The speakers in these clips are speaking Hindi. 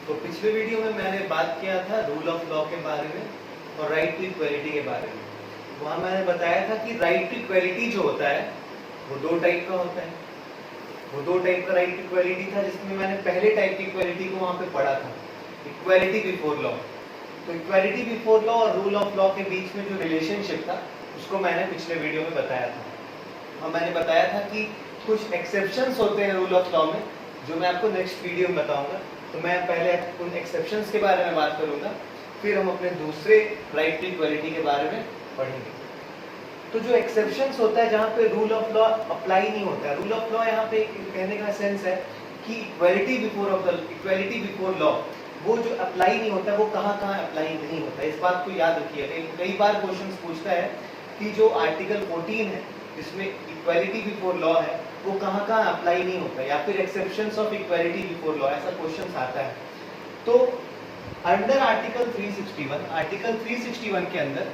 तो पिछले वीडियो में मैंने बात किया था रूल ऑफ लॉ के बारे में और राइट टू इक्वलिटी के बारे में। वहाँ मैंने बताया था कि राइट टू इक्वलिटी जो होता है वो दो टाइप का होता है। वो दो टाइप का राइट टू इक्वलिटी था, जिसमें मैंने पहले टाइप की इक्वलिटी को वहाँ पे पढ़ा था, इक्वलिटी बिफोर लॉ। तो इक्वलिटी बिफोर लॉ और रूल ऑफ लॉ के बीच में जो रिलेशनशिप था उसको मैंने पिछले वीडियो में बताया था। और मैंने बताया था कि कुछ एक्सेप्शंस होते हैं रूल ऑफ लॉ में, जो मैं आपको नेक्स्ट वीडियो में बताऊंगा। तो मैं पहले उन एक्सेप्शंस के बारे में बात करूंगा, फिर हम अपने दूसरे राइट टू इक्वलिटी के बारे में पढ़ेंगे। तो जो एक्सेप्शंस होता है जहाँ पे रूल ऑफ लॉ अप्लाई नहीं होता है, रूल ऑफ लॉ यहाँ पे कहने का सेंस है कि इक्वलिटी बिफोर लॉ वो जो अप्लाई नहीं होता वो कहाँ अप्लाई नहीं होता। इस बात को याद रखिएगा। कई बार क्वेश्चन पूछता है कि जो आर्टिकल 14 है जिसमें इक्वलिटी बिफोर लॉ है वो कहाँ अप्लाई नहीं होता, या फिर exceptions of equality before law, ऐसा क्वेश्चन आता है। तो अंडर आर्टिकल 361 के अंदर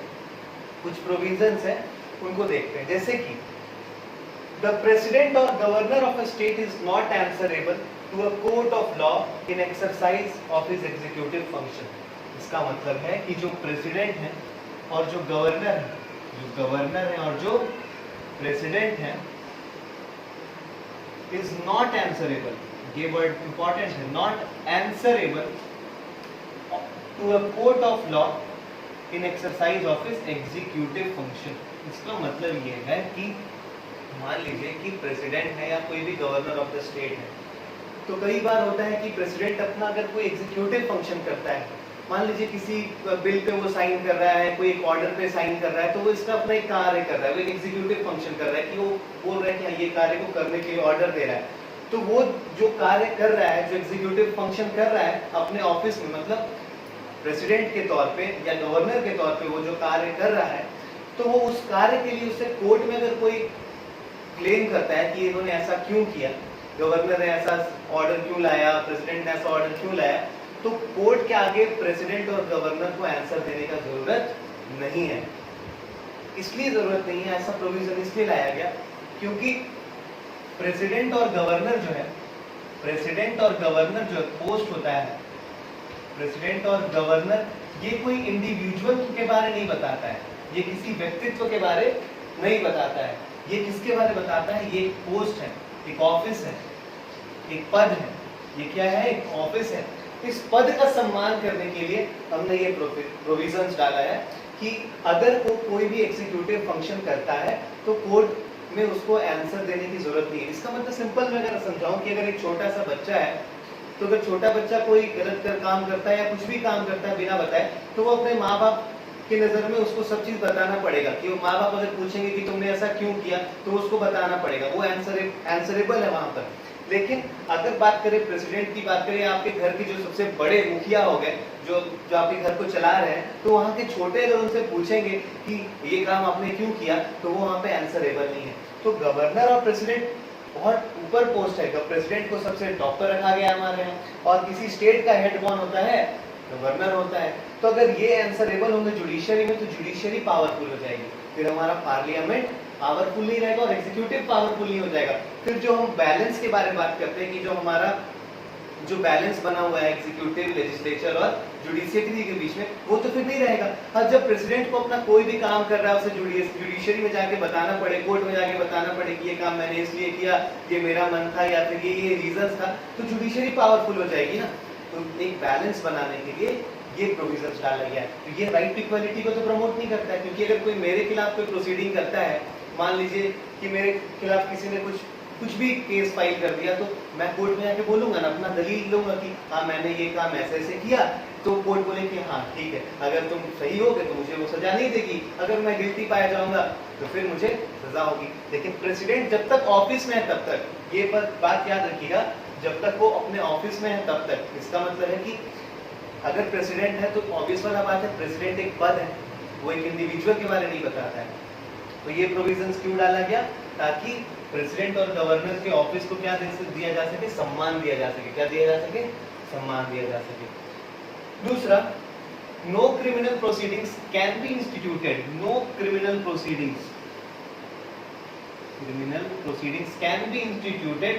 कुछ प्रोविजंस हैं, उनको देखते हैं। जैसे कि द प्रेसिडेंट और governor of a state is not answerable to a court of law in exercise of his executive function. इसका मतलब है कि जो प्रेसिडेंट है और जो गवर्नर है और जो प्रेसिडेंट है is not answerable, ये वर्ड इंपॉर्टेंट है, not answerable to a court of law in exercise of his executive function। इसका मतलब ये है कि मान लीजिए कि प्रेसिडेंट है या कोई भी गवर्नर ऑफ द स्टेट है, तो कई बार होता है कि प्रेसिडेंट अपना अगर कोई एग्जीक्यूटिव फंक्शन करता है, मान लीजिए किसी बिल पे वो साइन कर रहा है, कोई एक ऑर्डर पे साइन कर रहा है, तो वो इसका अपना एक कार्य कर रहा है, वो एक एग्जीक्यूटिव फंक्शन कर रहा है कि वो बोल रहा है कि ये कार्य को करने के लिए ऑर्डर दे रहा है। तो वो जो कार्य कर रहा है, जो एग्जीक्यूटिव फंक्शन कर रहा है अपने ऑफिस में, मतलब प्रेसिडेंट के तौर पे या गवर्नर के तौर पे वो जो कार्य कर रहा है, तो वो उस कार्य के लिए उससे कोर्ट में अगर कोई क्लेम करता है कि इन्होंने ऐसा क्यों किया, गवर्नर ने ऐसा ऑर्डर क्यों लाया, प्रेसिडेंट ने ऐसा ऑर्डर क्यों लाया, तो कोर्ट के आगे प्रेसिडेंट और गवर्नर को आंसर देने का जरूरत नहीं है। इसलिए जरूरत नहीं है, ऐसा प्रोविजन इसलिए लाया गया क्योंकि प्रेसिडेंट और गवर्नर जो पोस्ट होता है, प्रेसिडेंट और गवर्नर, ये कोई इंडिविजुअल के बारे नहीं बताता है, ये किसी व्यक्तित्व के बारे नहीं बताता है। ये किसके बारे बताता है? ये एक पोस्ट है, एक ऑफिस है, एक पद है। ये क्या है? एक ऑफिस है। इस पद का सम्मान करने के लिए हमने ये प्रोविजंस डाला है कि अगर कोई भी एग्जीक्यूटिव फंक्शन करता है तो कोर्ट में उसको आंसर देने की जरूरत नहीं है। इसका मतलब सिंपल मैं अगर समझाऊं कि अगर एक छोटा सा बच्चा है, तो अगर छोटा बच्चा कोई गलत काम करता है या कुछ भी काम करता है बिना बताए, तो वो अपने माँ बाप की नजर में उसको सब चीज बताना पड़ेगा कि वो माँ बाप अगर पूछेंगे कि तुमने ऐसा क्यों किया, तो उसको बताना पड़ेगा, वो आंसरेबल है वहां पर। लेकिन अगर बात करें प्रेसिडेंट की, बात करें आपके घर के जो सबसे बड़े मुखिया हो गए, जो आपके घर को चला रहे हैं, तो वहाँ के छोटे अगर उनसे पूछेंगे कि ये काम आपने क्यों किया, तो वो वहाँ पे आंसरेबल नहीं है। तो गवर्नर और प्रेसिडेंट बहुत ऊपर पोस्ट है। प्रेसिडेंट को सबसे टॉप पर रखा गया हमारे यहाँ, और किसी स्टेट का हेड कौन होता है? गवर्नर होता है। तो अगर ये आंसरेबल होंगे जुडिशरी में, तो जुडिशरी पावरफुल हो जाएगी, फिर हमारा पार्लियामेंट पावरफुल नहीं रहेगा और एग्जीक्यूटिव पावरफुल नहीं हो जाएगा। फिर जो हम बैलेंस के बारे में बात करते हैं कि जो हमारा जो बैलेंस बना हुआ है एग्जीक्यूटिव, लेजिस्लेचर और जुडिशियरी के बीच में, वो तो फिर नहीं रहेगा। और जब प्रेसिडेंट को अपना कोई भी काम कर रहा है उसे जुडिशरी में जाके बताना पड़े, कोर्ट में जाके बताना पड़े कि ये काम मैंने इसलिए किया, ये मेरा मन था या फिर ये रीजन था, तो जुडिशरी पावरफुल हो जाएगी ना। तो एक बैलेंस बनाने के लिए ये प्रोविजंस डाला गया है। तो ये राइट टू इक्वलिटी को तो प्रमोट नहीं करता है, क्योंकि अगर कोई मेरे खिलाफ कोई प्रोसीडिंग करता है, मान लीजिए कि मेरे खिलाफ किसी ने कुछ भी केस फाइल कर दिया, तो मैं कोर्ट में जाके बोलूंगा ना, अपना दलील लूंगा कि हाँ मैंने ये काम ऐसे किया, तो कोर्ट बोले कि हाँ ठीक है, अगर तुम सही होगे तो मुझे वो सजा नहीं देगी, अगर मैं गिल्टी पाया जाऊंगा तो फिर मुझे सजा होगी। लेकिन प्रेसिडेंट जब तक ऑफिस में है तब तक, ये बात याद रखिएगा, जब तक वो अपने ऑफिस में है तब तक। इसका मतलब है कि अगर प्रेसिडेंट है तो ऑब्वियस वाला बात है, प्रेसिडेंट एक पद है, वो एक इंडिविजुअल के बारे नहीं बताता है। तो ये प्रोविजंस क्यों डाला गया? ताकि प्रेसिडेंट और गवर्नर के ऑफिस को क्या दिया जा सके? सम्मान दिया जा सके। क्या दिया जा सके? सम्मान दिया जा सके। दूसरा, no criminal proceedings can be instituted. No criminal proceedings can be instituted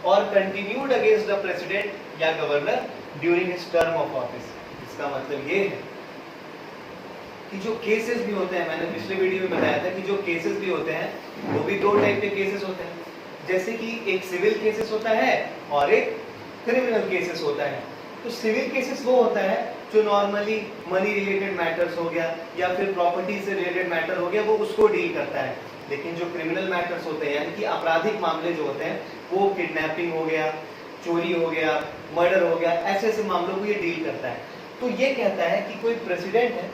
और कंटिन्यूड अगेंस्ट द प्रेसिडेंट या governor during his term of office. इसका मतलब ये है कि जो केसेस भी होते हैं, मैंने पिछले वीडियो में बताया था कि जो केसेस भी होते हैं वो भी दो टाइप के केसेस होते हैं। जैसे कि एक सिविल केसेस होता है और एक क्रिमिनल केसेस होता है। तो सिविल केसेस वो होता है जो नॉर्मली मनी रिलेटेड मैटर्स हो गया या फिर प्रॉपर्टी से रिलेटेड मैटर हो गया, वो उसको डील करता है। लेकिन जो क्रिमिनल मैटर्स होते हैं यानी कि आपराधिक मामले जो होते हैं, वो किडनैपिंग हो गया, चोरी हो गया, मर्डर हो गया, ऐसे ऐसे मामलों को ये डील करता है। तो ये कहता है कि कोई प्रेसिडेंट है,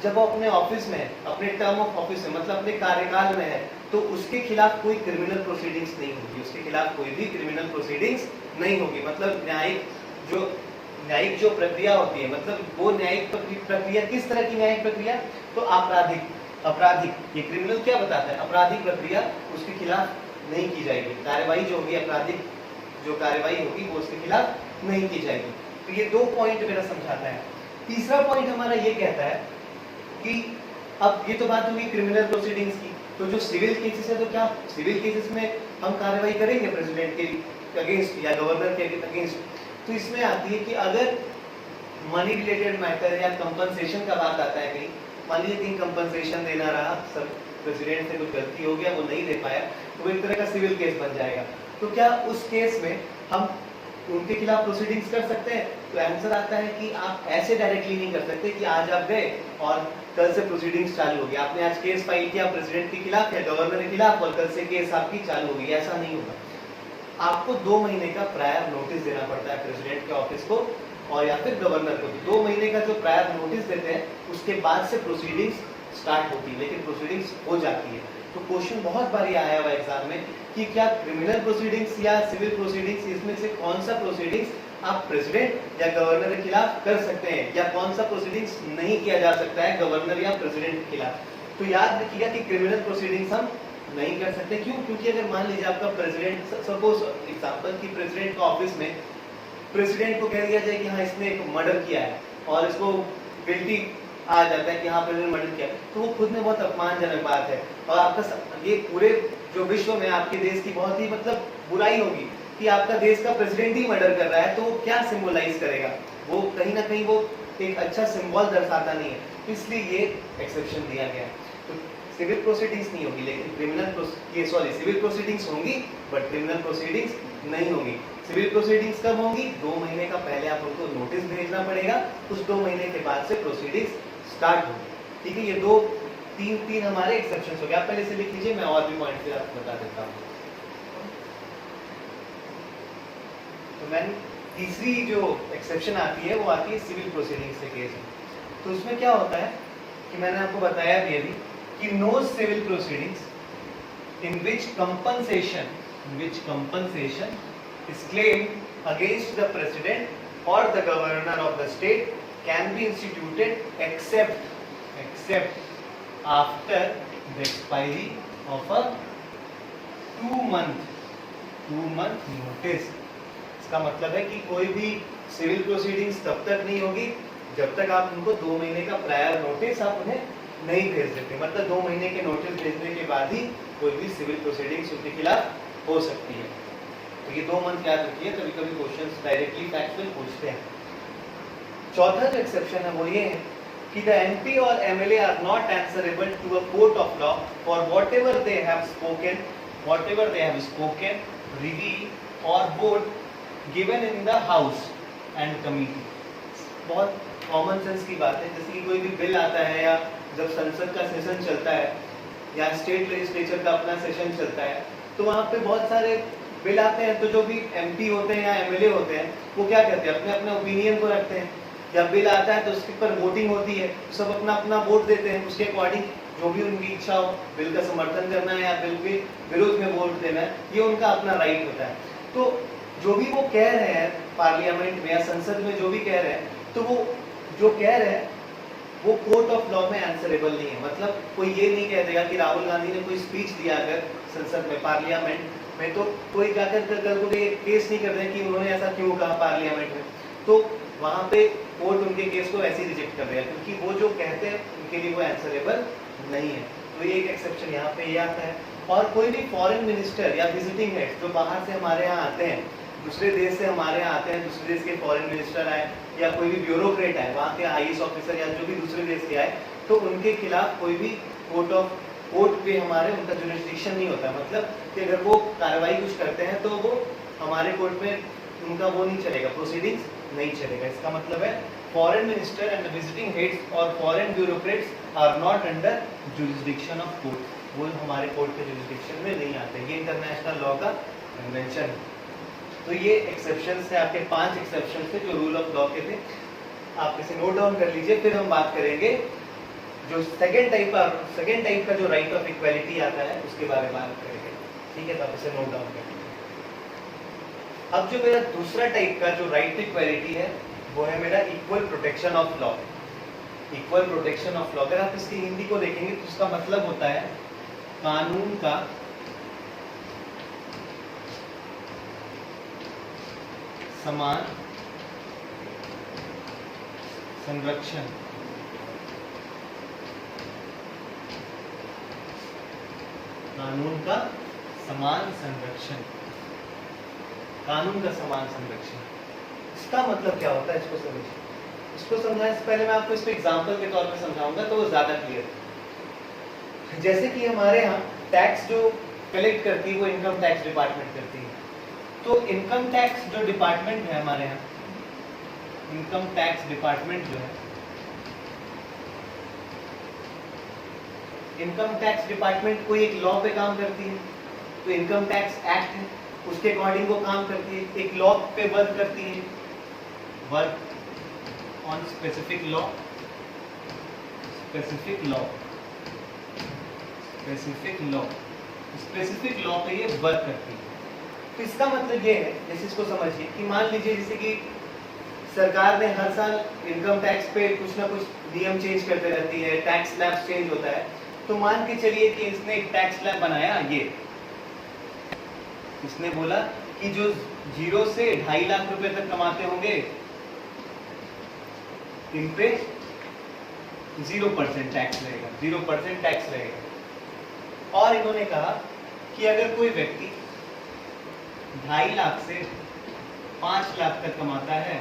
जब वो अपने ऑफिस में, अपने टर्म ऑफ ऑफिस में, मतलब अपने कार्यकाल में है, तो उसके खिलाफ कोई क्रिमिनल प्रोसीडिंग्स नहीं होगी, उसके खिलाफ कोई भी क्रिमिनल प्रोसीडिंग्स नहीं होगी। मतलब न्यायिक जो प्रक्रिया होती है, मतलब वो न्यायिक प्रक्रिया किस तरह की न्यायिक प्रक्रिया, तो आपराधिक, ये क्रिमिनल क्या बताता है, आपराधिक प्रक्रिया उसके खिलाफ नहीं की जाएगी। कार्यवाही जो होगी, आपराधिक जो कार्यवाही होगी वो उसके खिलाफ नहीं की जाएगी। तो ये दो पॉइंट मेरा समझाता है। तीसरा पॉइंट हमारा ये कहता है कि अब ये तो बात होगी क्रिमिनल प्रोसीडिंग्स की, तो जो सिविल केसेस है, तो क्या सिविल केसेस में हम कार्रवाई करेंगे प्रेसिडेंट के अगेंस्ट या गवर्नर के अगेंस्ट। तो इसमें आती है कि अगर मनी रिलेटेड मैटर या कंपनसेशन का बात आता है, कहीं मान लीजिए कहीं कंपनसेशन देना रहा, सब प्रेसिडेंट से कुछ गलती हो गया, वो नहीं दे पाया, तो वो एक तरह का सिविल केस बन जाएगा। तो क्या उस केस में हम उनके खिलाफ प्रोसीडिंग्स कर सकते हैं? तो आंसर आता है कि आप ऐसे डायरेक्टली नहीं कर सकते कि आज आप गए और कल से प्रोसीडिंग्स चालू होगी। आपने आज केस फाइल किया प्रेसिडेंट के खिलाफ या गवर्नर के खिलाफ और कल से केस आपकी चालू होगी, ऐसा नहीं होगा। आपको 2 महीने का प्रायर नोटिस देना पड़ता है प्रेसिडेंट के ऑफिस को और या फिर गवर्नर को। 2 महीने का जो प्रायर नोटिस देते हैं उसके बाद से प्रोसीडिंग्स स्टार्ट होती है, लेकिन प्रोसीडिंग्स हो जाती है। तो क्वेश्चन बहुत बार आया हुआ एग्जाम में कि क्या क्रिमिनल प्रोसीडिंग्स या सिविल प्रोसीडिंग्स, इसमें से कौन सा प्रोसीडिंग्स आप प्रेसिडेंट या गवर्नर के खिलाफ कर सकते हैं या कौन सा प्रोसीडिंग्स नहीं किया जा सकता है गवर्नर या प्रेसिडेंट के खिलाफ। तो याद रखिएगा कि क्रिमिनल प्रोसीडिंग्स हम नहीं कर सकते। क्यों? क्योंकि अगर मान लीजिए आपका प्रेसिडेंट, सपोज एग्जांपल कि प्रेसिडेंट के ऑफिस में प्रेसिडेंट को कह दिया जाए कि हाँ इसने एक मर्डर किया है और इसको गिल्टी आ जाता है कि हाँ प्रेसिडेंट मर्डर किया, तो वो खुद में बहुत अपमानजनक बात है और आपका ये पूरे जो विश्व में आपके देश की बहुत ही मतलब बुराई होगी कि आपका देश का प्रेसिडेंट ही मर्डर कर रहा है। तो वो क्या सिंबलाइज करेगा, वो कहीं ना कहीं वो एक अच्छा सिंबल दर्शाता नहीं है, इसलिए ये एक्सेप्शन दिया गया है। तो सिविल प्रोसीडिंग्स नहीं होगी, लेकिन सिविल प्रोसीडिंग्स होंगी बट क्रिमिनल प्रोसीडिंग्स नहीं होंगी। सिविल प्रोसीडिंग्स कब होंगी? 2 महीने का पहले आप उनको नोटिस भेजना पड़ेगा, उस 2 महीने के बाद से प्रोसीडिंग्स स्टार्ट होगी। ठीक है, ये तीन हमारे एक्सेप्शंस हो गए। आप पहले से लिख लीजिए, मैं और भी पॉइंट फिर आपको बता देता हूँ। तो मैंने तीसरी जो एक्सेप्शन आती है वो आती है सिविल प्रोसीडिंग्स के केस में। तो उसमें क्या होता है कि मैंने आपको बताया भी अभी कि no civil proceedings in which compensation is claimed against the president or the governor of the state can be instituted except after the expiry of a 2-month notice। इसका मतलब है कि कोई भी सिविल प्रोसीडिंग्स तब तक नहीं होगी जब तक आप उनको 2 महीने का प्रायर नोटिस आप उन्हें नहीं भेज देते। मतलब 2 महीने के नोटिस भेजने के बाद ही कोई भी सिविल प्रोसीडिंग्स उनके खिलाफ हो सकती है। तो ये 2 मंथ याद रखिए, कभी कभी क्वेश्चंस डायरेक्टली फैक्चुअल पूछते हैं। चौथा जो एक्सेप्शन है वो ये है कि द एमपी और MLA are not answerable to a court of law for whatever they have spoken, reveal और vote given in the house and committee. बहुत कॉमन सेंस की बात है, जैसे कि कोई भी बिल आता है या जब संसद का सेशन चलता है या स्टेट लेजिस्लेचर का अपना सेशन चलता है, तो वहाँ पे बहुत सारे बिल आते हैं। तो जो भी एमपी होते हैं या एमएलए होते हैं वो क्या करते हैं, अपने अपने ओपिनियन को रखते हैं। जब बिल आता है तो उसके ऊपर वोटिंग होती है, तो सब अपना अपना वोट देते हैं, उसके अकॉर्डिंग जो भी उनकी इच्छा हो, बिल का समर्थन करना है या बिल के विरोध में वोट देना है, ये उनका अपना राइट होता है। तो जो भी वो कह रहे हैं पार्लियामेंट में या संसद में जो भी कह रहे हैं, तो वो जो कह रहे हैं वो कोर्ट ऑफ लॉ में आंसरेबल नहीं है। मतलब कोई ये नहीं कह देगा कि राहुल गांधी ने कोई स्पीच दिया अगर संसद में, पार्लियामेंट में, तो कोई जाकर कल को केस नहीं कर रहे कि उन्होंने ऐसा क्यों कहा पार्लियामेंट में, तो वहाँ पे कोर्ट उनके केस को ऐसे ही रिजेक्ट कर देगा क्योंकि वो जो कहते हैं उनके लिए वो आंसरेबल नहीं है। तो ये एक एक्सेप्शन यहाँ पे ये आता है। और कोई भी फॉरेन मिनिस्टर या विजिटिंग हेड जो बाहर से हमारे यहाँ आते हैं, दूसरे देश से हमारे यहाँ आते हैं, दूसरे देश के फॉरेन मिनिस्टर आए या कोई भी ब्यूरोक्रेट आए, वहाँ के IAS ऑफिसर या जो भी दूसरे देश के आए, तो उनके खिलाफ कोई भी कोर्ट पे हमारे उनका जुरिस्डिक्शन नहीं होता। मतलब कि अगर वो कार्रवाई कुछ करते हैं तो वो हमारे कोर्ट में उनका वो नहीं चलेगा, प्रोसीडिंग्स नहीं चलेगा। इसका मतलब है foreign minister and visiting heads और foreign bureaucrats are not under jurisdiction of court, वो हमारे कोर्ट के जुरिस्डिक्शन में नहीं आते। ये इंटरनेशनल लॉ का कन्वेंशन है। तो ये एक्सेप्शंस है, आपके 5 एक्सेप्शन थे जो रूल ऑफ लॉ के थे। आप इसे नोट डाउन कर लीजिए, फिर हम बात करेंगे जो सेकेंड टाइप का जो राइट ऑफ इक्वालिटी आता है उसके बारे में बात करेंगे। ठीक है, तो आप इसे नोट डाउन कर लीजिए। अब जो मेरा दूसरा टाइप का जो राइट टू इक्वालिटी है वो है मेरा equal protection of law. Equal protection of law, अगर आप इसकी हिंदी को देखेंगे तो उसका मतलब होता है कानून का समान संरक्षण। कानून का समान संरक्षण, कानून का समान संरक्षण। इसका मतलब क्या होता है, इसको समझिए। इसको समझाने से पहले मैं आपको इसको एग्जांपल के तौर पे समझाऊंगा तो वो ज्यादा क्लियर है। जैसे कि हमारे यहाँ टैक्स जो कलेक्ट करती है वो इनकम टैक्स डिपार्टमेंट करती है। तो इनकम टैक्स जो डिपार्टमेंट है हमारे यहाँ, इनकम टैक्स डिपार्टमेंट जो है, इनकम टैक्स डिपार्टमेंट कोई एक लॉ पे काम करती है। तो इनकम टैक्स एक्ट है, उसके अकॉर्डिंग वो काम करती है, एक लॉ पे वर्क करती है, work on specific law, specific law, specific law, specific law पे ये वर्क करती है। तो इसका मतलब ये है, जैसे इसको समझिए कि मान लीजिए जैसे कि सरकार ने हर साल इनकम टैक्स पे कुछ ना कुछ नियम चेंज करते रहती है, टैक्स स्लैब चेंज होता है। तो मान के चलिए कि इसने एक टैक्स स्लैब बनाया, ये इसने बोला कि जो 0 से 2.5 लाख रुपए तक कमाते होंगे इन पे 0% टैक्स रहेगा, 0% टैक्स रहेगा। और इन्होंने कहा कि अगर कोई व्यक्ति 2.5 लाख से 5 लाख तक कमाता है,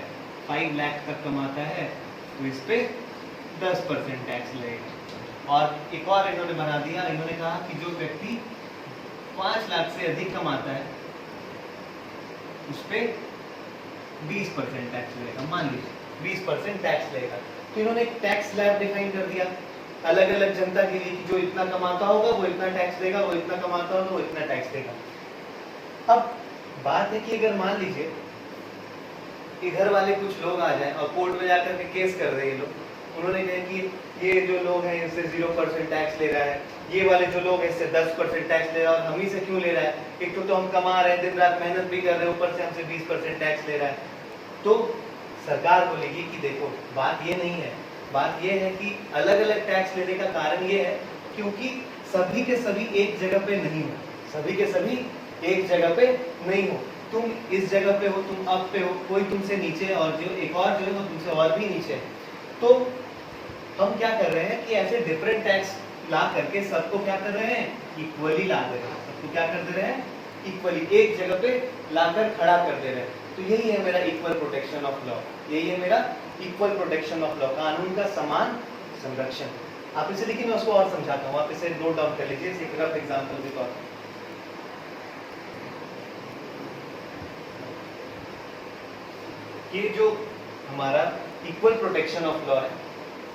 5 लाख तक कमाता है, तो इस पे 10% टैक्स लगेगा। और एक और इन्होंने बना दिया, इन्होंने कहा कि जो व्यक्ति 5 लाख से अधिक कमाता है उस पे 20% टैक्स लगेगा। मान लीजिए 20% टैक्स लगेगा। तो इन्होंने एक टैक्स स्लैब डिफाइन कर दिया अलग अलग जनता के लिए कि जो इतना कमाता होगा वो इतना टैक्स देगा, वो इतना कमाता होगा वो इतना टैक्स देगा। अब बात है कि अगर मान लीजिए इधर वाले कुछ लोग आ जाएं और कोर्ट में जाकर के केस कर रहे हैं लोग, उन्होंने कहा कि ये जो लोग हैं इससे 0% टैक्स ले रहा है, ये वाले जो लोग हैं इससे 10% टैक्स ले रहा है, और हम ही से क्यों ले रहा है? एक तो हम कमा रहे हैं, दिन रात मेहनत भी कर रहे हैं, ऊपर से हमसे 20% टैक्स ले रहा है। तो सरकार बोलेगी कि देखो बात ये नहीं है, बात ये है कि अलग अलग टैक्स लेने का कारण ये है क्योंकि सभी के सभी एक जगह पे नहीं हो, सभी के सभी एक जगह पे नहीं हो। तुम इस जगह पे हो, तुम अप पे हो, कोई तुमसे नीचे और जो एक और जो है वो तुमसे और भी नीचे है। तो हम क्या कर रहे हैं कि ऐसे डिफरेंट टैक्स ला करके सबको क्या कर रहे हैं, इक्वली ला दे रहे हैं। सबको क्या कर दे रहे हैं, इक्वली एक जगह पे लाकर खड़ा कर दे रहे हैं। तो यही है मेरा इक्वल प्रोटेक्शन ऑफ लॉ, यही है मेरा इक्वल प्रोटेक्शन ऑफ लॉ, कानून का समान संरक्षण। आप इसे देखिए, मैं उसको और समझाता हूँ, आप इसे नोट डाउन कर लीजिए एक रफ एग्जांपल के तौर पर। ये जो हमारा इक्वल प्रोटेक्शन ऑफ लॉ है,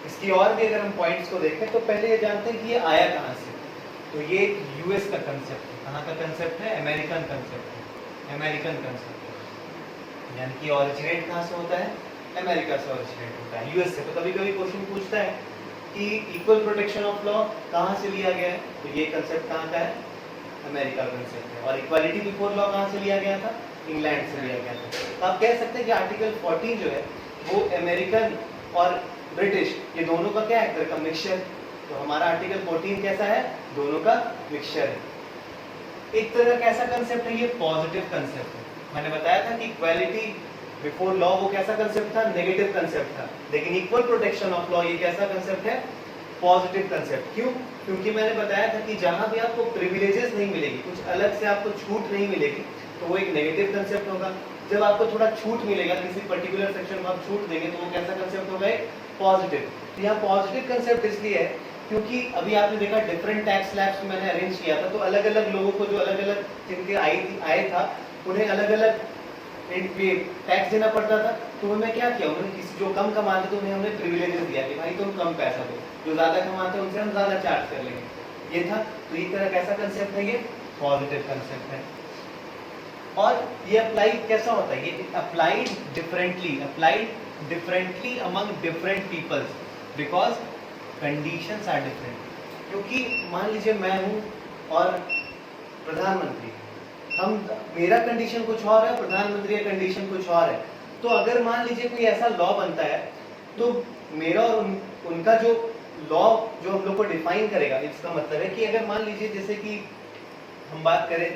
इसकी और भी अगर हम पॉइंट्स को देखें तो पहले ये जानते हैं कि ये आया कहाँ से। तो ये यूएस का कंसेप्ट है। कहाँ का कंसेप्ट है? अमेरिकन कंसेप्ट है, अमेरिकन कंसेप्ट है। यानी कि ओरिजिनेट कहाँ से होता है? अमेरिका से ओरिजिनेट होता है, यूएस से। तो कभी कभी क्वेश्चन पूछता है कि इक्वल प्रोटेक्शन ऑफ लॉ कहाँ से लिया गया है, तो ये कंसेप्ट कहाँ का है? अमेरिका कंसेप्ट है। और इक्वालिटी बिफोर लॉ कहाँ से लिया गया था? इंग्लैंड से लिया गया था। तो आप कह सकते हैं कि आर्टिकल 14 जो है वो अमेरिकन और ब्रिटिश, ये दोनों का क्या है? एक तरह का मिक्सचर। तो हमारा आर्टिकल 14 कैसा है? दोनों का मिक्सचर है। एक तरह का कैसा कंसेप्ट है? ये पॉजिटिव कंसेप्ट है। मैंने बताया था कि इक्वालिटी बिफोर लॉ वो कैसा कंसेप्ट था? नेगेटिव कंसेप्ट था। लेकिन इक्वल प्रोटेक्शन ऑफ लॉ ये कैसा कंसेप्ट है? Positive concept. क्यों? क्योंकि मैंने बताया था कि जहां भी आपको प्रिविलेजेस नहीं मिलेगी, कुछ अलग से आपको छूट नहीं मिलेगी, तो वो एक नेगेटिव कंसेप्ट होगा। जब आपको थोड़ा छूट मिलेगा, किसी पर्टिकुलर सेक्शन में आप छूट देंगे, तो वो कैसा कंसेप्ट होगा? एक पॉजिटिव। तो यहाँ पॉजिटिव कंसेप्ट इसलिए है क्योंकि अभी आपने देखा डिफरेंट टैक्स स्लैब्स मैंने अरेंज किया था, तो अलग अलग लोगों को जो अलग अलग जिनके आय था उन्हें अलग अलग टैक्स देना पड़ता था। तो उन्होंने क्या किया, उन्होंने किसी जो कम कमाते थे उन्हें हमने प्रिविलेजेस दिया कि भाई तुम कम पैसा दो, जो ज्यादा कमाते हैं उनसे हम ज्यादा चार्ज कर लेंगे। ये था। तो ये तरह कैसा कंसेप्ट है? ये पॉजिटिव कंसेप्ट है। और ये अप्लाई कैसा होता है? ये applied differently among different peoples because conditions are different. क्योंकि मान लीजिए मैं हूं और प्रधानमंत्री, मेरा कंडीशन कुछ और है, प्रधानमंत्री का कंडीशन कुछ और है। तो अगर मान लीजिए कोई ऐसा लॉ बनता है, तो मेरा और उनका जो लॉ जो हम लोग को डिफाइन करेगा, इसका मतलब है कि अगर मान लीजिए जैसे कि हम बात करें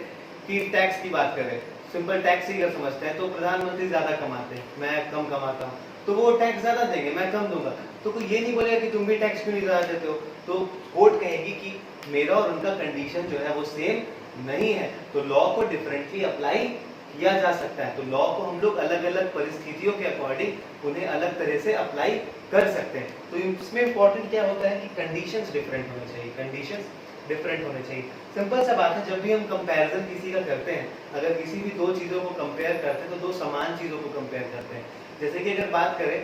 कि टैक्स की बात करें, सिंपल टैक्स ही अगर समझते हैं, तो प्रधानमंत्री ज्यादा कमाते हैं, मैं कम कमाता हूँ, तो वो टैक्स ज्यादा देंगे, मैं कम दूंगा। तो कोई ये नहीं बोलेगा कि तुम भी टैक्स क्यों नहीं ज्यादा देते हो। तो कोर्ट कहेगी कि मेरा और उनका कंडीशन जो है वो सेम नहीं है, तो लॉ को डिफरेंटली अप्लाई किया जा सकता है। तो लॉ को हम लोग अलग अलग परिस्थितियों के अकॉर्डिंग उन्हें अलग तरह से अप्लाई कर सकते हैं। तो इसमें इंपॉर्टेंट क्या होता है कि कंडीशंस डिफरेंट होने चाहिए, कंडीशंस डिफरेंट होने चाहिए। सिंपल सा बात है, जब भी हम कंपैरिजन किसी का करते हैं, अगर किसी भी दो चीजों को कंपेयर करते हैं तो दो समान चीजों को कंपेयर करते हैं। जैसे कि अगर बात करें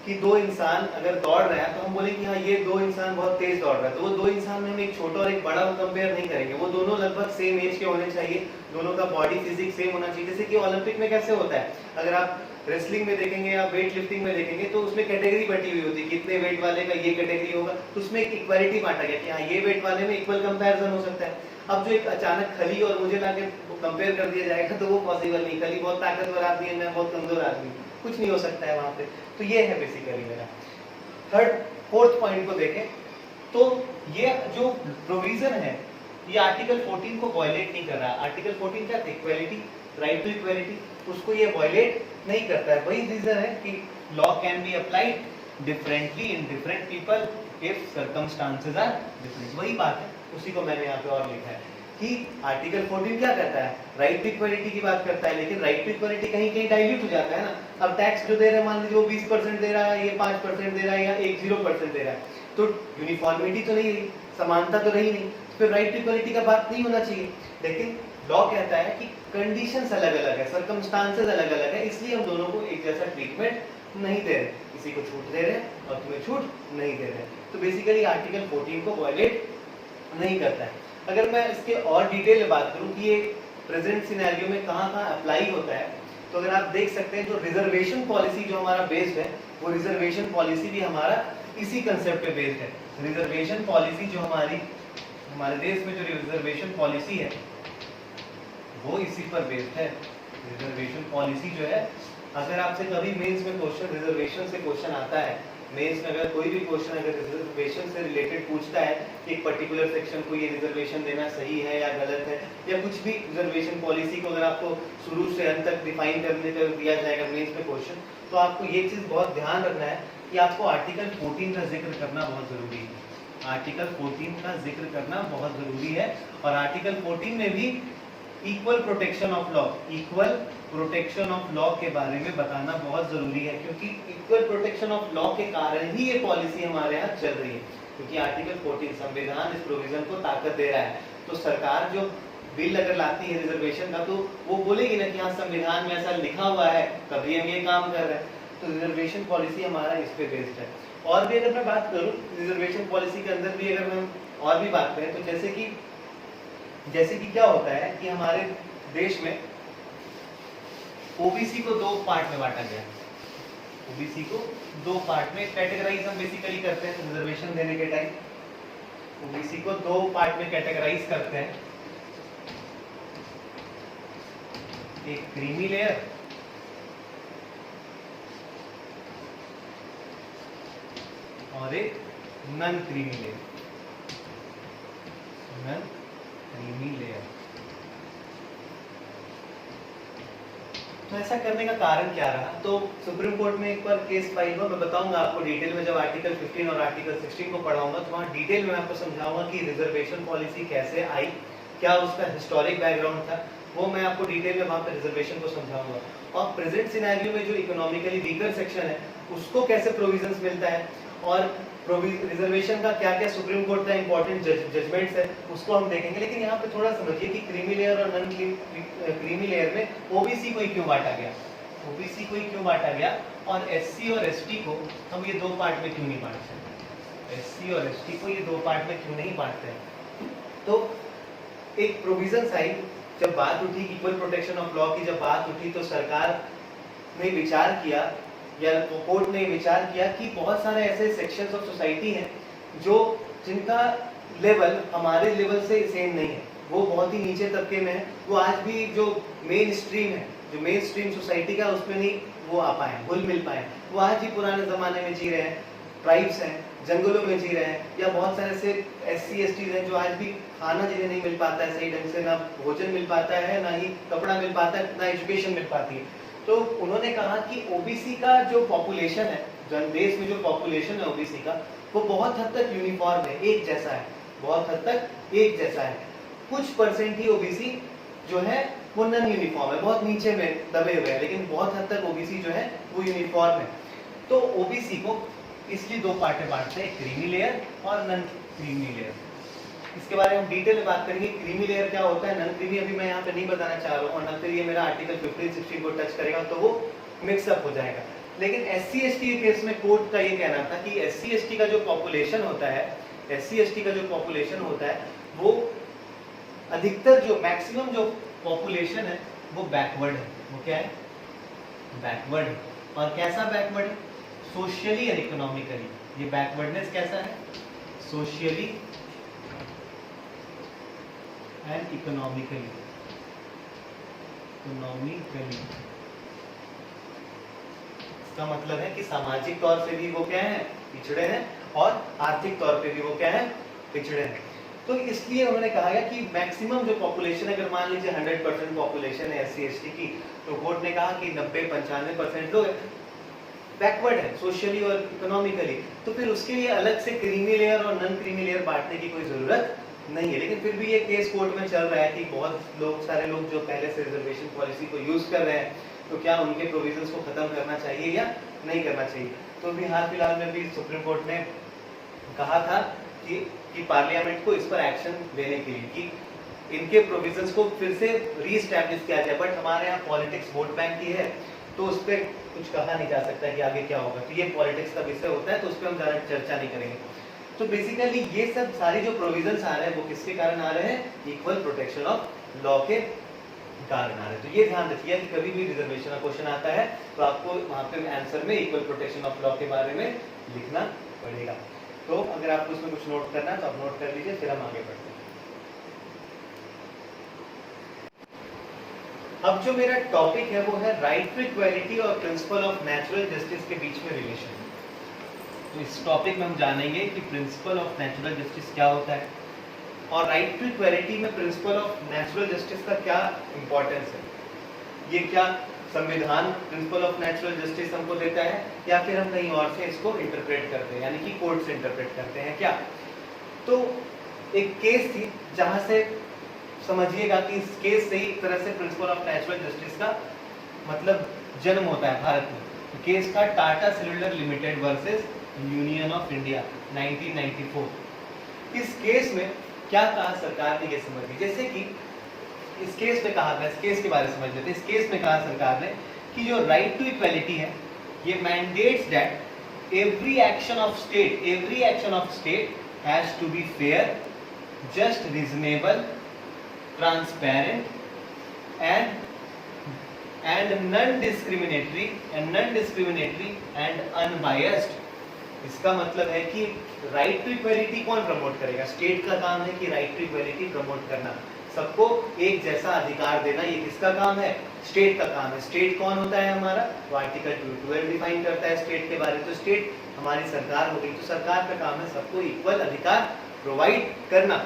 कि दो इंसान अगर दौड़ रहे हैं, तो हम बोले कि हाँ ये दो इंसान बहुत तेज दौड़ रहा है, तो वो दो इंसान में हम एक छोटा और एक बड़ा को कंपेयर नहीं करेंगे, वो दोनों लगभग सेम एज के होने चाहिए, दोनों का बॉडी फिजिक्स सेम होना चाहिए। जैसे कि ओलंपिक में कैसे होता है, अगर आप रेसलिंग में देखेंगे या वेट लिफ्टिंग में देखेंगे, तो उसमें कैटेगरी बटी हुई होती है, कितने वेट वाले का ये कैटेगरी होगा, तो उसमें एक इक्वालिटी बांटा गया कि हाँ ये वेट वाले में इक्वल कंपैरिजन हो सकता है। अब जो एक अचानक खली और मुझे लाके कंपेयर कर दिया जाएगा, तो वो पॉसिबल नहीं। खली बहुत ताकतवर आदमी है, मैं बहुत कमजोर आदमी, कुछ नहीं हो सकता है वहां पे। तो ये है बेसिकली मेरा। फोर्थ पॉइंट को देखें तो ये जो प्रोविजन है, ये आर्टिकल 14 को वायलेट नहीं कर रहा। आर्टिकल 14 क्या था? इक्वालिटी, राइट टू इक्वालिटी, उसको ये वायलेट नहीं करता है। वही रीजन है कि law can be applied differently in different people if circumstances are different. वही बात है, उसी को मैंने यहाँ पे और लिखा है कि आर्टिकल 14 क्या करता है? राइट टू इक्वालिटी की बात करता है, लेकिन राइट टू इक्वालिटी कहीं कहीं डाइल्यूट हो जाता है ना। अब टैक्स जो दे रहे हैं, मान लीजिए वो 20% दे रहा है, ये 5% दे रहा है, या 0% दे रहा है, तो यूनिफॉर्मिटी तो नहीं रही, समानता तो रही नहीं, फिर राइट टू इक्वालिटी का बात नहीं होना चाहिए। लेकिन लॉ कहता है कि कंडीशंस अलग अलग है, सर्कमस्टांसेस अलग अलग है, इसलिए हम दोनों को एक जैसा ट्रीटमेंट नहीं दे रहे, किसी को छूट दे रहे हैं और तुम्हें छूट नहीं दे रहे। तो बेसिकली आर्टिकल 14 को वायलेट नहीं करता है। अगर मैं इसके और डिटेल में बात करूं कि ये प्रेजेंट सिनेरियो में कहां अप्लाई होता है, तो अगर आप देख सकते हैं, जो रिजर्वेशन पॉलिसी जो हमारा बेस्ड है, वो रिजर्वेशन पॉलिसी भी हमारा इसी कंसेप्ट पे बेस्ड है। रिजर्वेशन पॉलिसी जो हमारे देश में जो रिजर्वेशन पॉलिसी है वो इसी पर बेस्ड है। रिजर्वेशन पॉलिसी जो है, अगर आपसे कभी मेंस में क्वेश्चन रिजर्वेशन से क्वेश्चन आता है, मेंस में अगर कोई भी क्वेश्चन अगर रिजर्वेशन से रिलेटेड पूछता है कि एक पर्टिकुलर सेक्शन को ये रिजर्वेशन देना सही है या गलत है, या कुछ भी रिजर्वेशन पॉलिसी को अगर आपको शुरू से अंत तक डिफाइन करने का दिया जाएगा मेंस में क्वेश्चन, तो आपको ये चीज बहुत ध्यान रखना है कि आपको आर्टिकल 14 का जिक्र करना बहुत जरूरी है। आर्टिकल 14 का जिक्र करना बहुत जरूरी है। और आर्टिकल 14 में भी equal protection of law, equal protection of law के बारे में बताना बहुत जरूरी है, क्योंकि इक्वल प्रोटेक्शन ऑफ लॉ के कारण ही ये पॉलिसी हमारे यहाँ चल रही है। क्योंकि आर्टिकल 14 संविधान इस प्रोविजन को ताकत दे रहा है, तो सरकार जो बिल अगर लाती है रिजर्वेशन का, तो वो बोलेगी ना कि हाँ संविधान में ऐसा लिखा हुआ है, तभी हम ये काम कर रहे हैं। तो रिजर्वेशन पॉलिसी हमारा इस पे बेस्ड है। और भी अगर मैं बात करूँ रिजर्वेशन पॉलिसी के अंदर भी अगर हम और भी बात करें, तो जैसे कि क्या होता है कि हमारे देश में ओबीसी को 2 पार्ट में बांटा गया। ओबीसी को 2 पार्ट में कैटेगराइज हम बेसिकली करते हैं रिजर्वेशन देने के टाइम। ओबीसी को 2 पार्ट में कैटेगराइज करते हैं, एक क्रीमी लेयर और एक non creamy layer. Non creamy layer. तो ऐसा करने का कारण क्या रहा? तो सुप्रीम कोर्ट में एक बार केस फाइल हुआ, मैं बताऊंगा आपको डिटेल में, जब आर्टिकल 15 और आर्टिकल 16 को पढ़ाऊंगा तो वहाँ डिटेल में आपको समझाऊंगा कि रिजर्वेशन पॉलिसी कैसे आई, क्या उसका हिस्टोरिक बैकग्राउंड था, वो मैं आपको डिटेल में वहाँ पे रिजर्वेशन को समझाऊंगा। और प्रेजेंट सिनेरियो में जो इकोनॉमिकली वीकर सेक्शन है उसको कैसे प्रोविजंस मिलता है, और रिजर्वेशन का क्या क्या सुप्रीम कोर्ट का इंपॉर्टेंट जजमेंट्स है उसको हम देखेंगे। लेकिन यहाँ पे थोड़ा समझिए कि क्रीमी लेयर और नॉन क्रीमी लेयर में ओबीसी को ही क्यों बांटा गया, ओबीसी को ही क्यों बांटा गया, और एससी और एसटी को हम ये दो पार्ट में क्यों नहीं बांटते, एससी और एसटी को ये दो पार्ट में क्यों नहीं बांटते। तो एक प्रोविजन आई, जब बात उठी इक्वल प्रोटेक्शन ऑफ लॉ की, जब बात उठी तो सरकार ने विचार किया या कोर्ट ने विचार किया कि बहुत सारे ऐसे सेक्शंस ऑफ सोसाइटी हैं जो जिनका लेवल हमारे लेवल से सेम नहीं है, वो बहुत ही नीचे तबके में है, वो आज भी जो मेन स्ट्रीम है, जो मेन स्ट्रीम सोसाइटी का उसमें नहीं वो आ पाए, घुल मिल पाए, वो आज ही पुराने जमाने में जी रहे हैं, ट्राइब्स हैं, जंगलों में जी रहे हैं, या बहुत सारे ऐसे एससी एसटीज हैं जो आज भी खाना जिन्हें नहीं मिल पाता है सही ढंग से, ना भोजन मिल पाता है, ना ही कपड़ा मिल पाता है, ना एजुकेशन मिल पाती है। तो उन्होंने कहा कि ओबीसी का जो पॉपुलेशन है, देश में जो पॉपुलेशन है ओबीसी का, वो बहुत हद तक यूनिफॉर्म है, एक जैसा है, बहुत हद तक एक जैसा है। कुछ परसेंट ही ओबीसी जो है वो नॉन यूनिफॉर्म है, बहुत नीचे में दबे हुए हैं, लेकिन बहुत हद तक ओबीसी जो है वो यूनिफॉर्म है। तो ओबीसी को इसलिए दो पार्ट में बांटते हैं, क्रीमी लेयर और नॉन क्रीमी लेयर। इसके बारे में हम डिटेल में बात करेंगे, क्रीमी लेयर क्या होता है, नॉन क्रीमी अभी मैं यहाँ पे नहीं बताना चाह रहा हूँ, और ना फिर ये मेरा आर्टिकल 15-16 को टच करेगा तो वो मिक्सअप हो जाएगा। लेकिन एससी एसटी के केस में कोर्ट का ये कहना था कि एससी एसटी का जो पॉपुलेशन होता है, एससी एसटी का जो पॉपुलेशन होता है वो अधिकतर जो मैक्सिमम जो पॉपुलेशन है वो बैकवर्ड है। वो क्या है? बैकवर्ड है। और कैसा बैकवर्ड है? Socially and economically. ये बैकवर्डनेस कैसा है? Socially and economically. इसका मतलब है कि सामाजिक तौर से भी वो क्या है? पिछड़े हैं, और आर्थिक तौर पे भी वो क्या है? पिछड़े हैं। तो इसलिए उन्होंने कहा है कि मैक्सिमम जो पॉपुलेशन, अगर मान लीजिए 100% पॉपुलेशन है एससी एसटी की, तो कोर्ट ने कहा कि 90-95% लोग बैकवर्ड है सोशली और इकोनॉमिकली, तो फिर उसके लिए अलग से क्रीमी लेयर और नॉन क्रीमी लेयर बांटने की कोई जरूरत नहीं है। लेकिन फिर भी ये केस कोर्ट में चल रहा है कि बहुत लोग, सारे लोग जो पहले से रिजर्वेशन पॉलिसी को यूज कर रहे हैं, तो क्या उनके प्रोविजंस को खत्म करना चाहिए या नहीं करना चाहिए। तो अभी हाल फिलहाल में भी सुप्रीम कोर्ट ने कहा था कि पार्लियामेंट को इस पर एक्शन लेने के लिए कि इनके प्रोविजंस को फिर से रीस्टैब्लिश किया जाए। बट हमारे यहाँ पॉलिटिक्स वोट बैंक की है, तो उस पर कुछ कहा नहीं जा सकता कि आगे क्या होगा, तो ये पॉलिटिक्स का विषय होता है, तो उस पर हम ज़्यादा चर्चा नहीं करेंगे। तो बेसिकली ये सब सारी जो प्रोविजंस आ रहे हैं वो किसके कारण आ रहे हैं? इक्वल प्रोटेक्शन ऑफ लॉ के कारण आ रहे हैं। तो ये ध्यान रखिए कि कभी भी रिजर्वेशन का क्वेश्चन आता है तो आपको वहाँ पे आंसर में इक्वल प्रोटेक्शन ऑफ लॉ के बारे में लिखना पड़ेगा। तो अगर आपको उसमें कुछ नोट करना है तो आप नोट कर लीजिए, फिर हम आगे बढ़ते हैं। अब जो मेरा टॉपिक है वो है राइट टू इक्वालिटी और प्रिंसिपल ऑफ नेचुरल जस्टिस के बीच में रिलेशन। तो इस टॉपिक में हम जानेंगे कि प्रिंसिपल ऑफ नेचुरल जस्टिस क्या होता है, और राइट टू इक्वालिटी में प्रिंसिपल ऑफ नेचुरल जस्टिस का क्या इंपॉर्टेंस है, ये क्या संविधान प्रिंसिपल ऑफ नेचुरल जस्टिस हमको देता है, या फिर हम कहीं और से इसको इंटरप्रेट करते हैं, यानी कि कोर्ट से इंटरप्रेट करते हैं क्या। तो एक केस थी जहां से समझिएगा कि इस केस से ही एक तरह से प्रिंसिपल ऑफ नेचुरल जस्टिस का मतलब जन्म होता है भारत में। तो केस का Tata cellular limited versus union of India 1994। इस केस में क्या कहा सरकार ने, ये समझिए। जैसे कि इस केस में कहा था, इस केस के बारे में समझ लेते हैं। इस केस में कहा सरकार ने कि जो राइट टू इक्वालिटी है ये mandates that every action of state has to be fair, just, reasonable, transparent and non discriminatory and unbiased. इसका मतलब है कि राइट टू इक्वालिटी कौन प्रमोट करेगा? स्टेट का काम है कि राइट टू इक्वालिटी प्रमोट करना, सबको एक जैसा अधिकार देना, ये किसका काम है? स्टेट का काम है। स्टेट कौन होता है हमारा? तो आर्टिकल 12 डिफाइन करता है स्टेट के बारे में। तो स्टेट हमारी सरकार हो गई, तो सरकार का काम है सबको इक्वल अधिकार प्रोवाइड करना।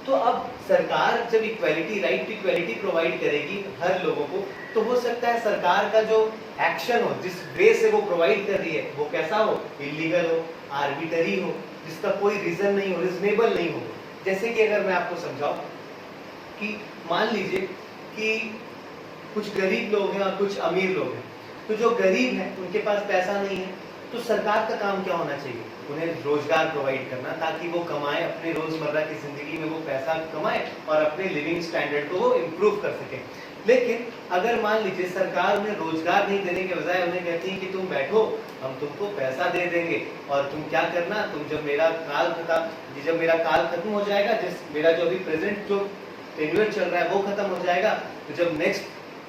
तो अब सरकार जब equality, right to equality provide करेगी हर लोगों को, तो हो सकता है सरकार का जो एक्शन हो, जिस वे से वो प्रोवाइड कर रही है, वो कैसा हो, इलीगल हो, आर्बिटरी हो, जिसका कोई रीजन नहीं हो, रीजनेबल नहीं हो। जैसे कि अगर मैं आपको समझाऊं कि मान लीजिए कि कुछ गरीब लोग हैं और कुछ अमीर लोग हैं, तो जो गरीब हैं उनके पास पैसा नहीं है, तो सरकार का काम क्या होना चाहिए, उन्हें रोजगार प्रोवाइड करना, ताकि वो कमाए, अपने रोजमर्रा की जिंदगी में वो पैसा कमाए और अपने लिविंग स्टैंडर्ड को वो इम्प्रूव कर सके। लेकिन अगर मान लीजिए सरकार उन्हें रोजगार नहीं देने के बजाय उन्हें कहती है कि तुम बैठो, हम तुमको पैसा दे देंगे और तुम क्या करना, तुम जब मेरा काल खत्म हो जाएगा, मेरा जो अभी प्रेजेंट जो टेन्योर चल रहा है वो खत्म हो जाएगा, तो जब नेक्स्ट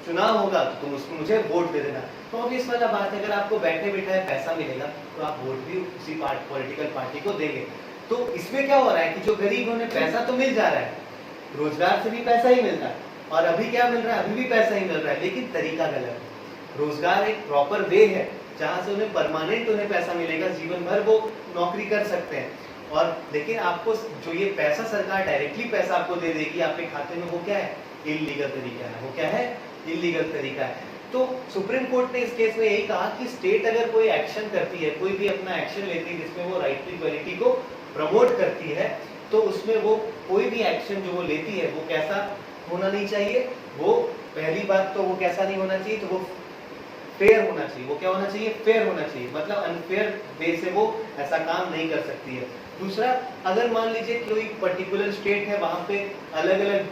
चुनाव होगा तो तुम उसमें मुझे वोट दे देना। तो ऑब्वियस वाला बात है, अगर आपको बैठे बैठाए पैसा मिलेगा तो आप वोट भी उसी पॉलिटिकल पार्टी को देंगे। तो इसमें क्या हो रहा है कि जो गरीब उन्हें पैसा तो मिल जा रहा है, रोजगार से भी पैसा ही मिलता है, और अभी क्या मिल रहा है, अभी भी पैसा ही मिल रहा है, लेकिन तरीका गलत है। रोजगार एक प्रॉपर वे है जहां से उन्हें परमानेंट उन्हें पैसा मिलेगा, जीवन भर वो नौकरी कर सकते हैं। और लेकिन आपको जो ये पैसा सरकार डायरेक्टली पैसा आपको दे देगी आपके खाते में, वो क्या है, इलीगल तरीका है। वो क्या है, इलीगल तरीका है। तो सुप्रीम कोर्ट ने इस केस में यही कहा कि स्टेट अगर कोई एक्शन करती है, कोई भी अपना एक्शन लेती है जिसमें वो राइट टू इक्वालिटी को प्रमोट करती है, तो उसमें वो कोई भी एक्शन जो वो लेती है वो कैसा होना नहीं चाहिए, वो पहली बात तो वो कैसा नहीं होना चाहिए, तो वो फेयर होना चाहिए। वो क्या होना चाहिए, फेयर होना चाहिए, मतलब अनफेयर वे से वो ऐसा काम नहीं कर सकती है। दूसरा, अगर मान लीजिए कोई पर्टिकुलर स्टेट है, वहां पे अलग अलग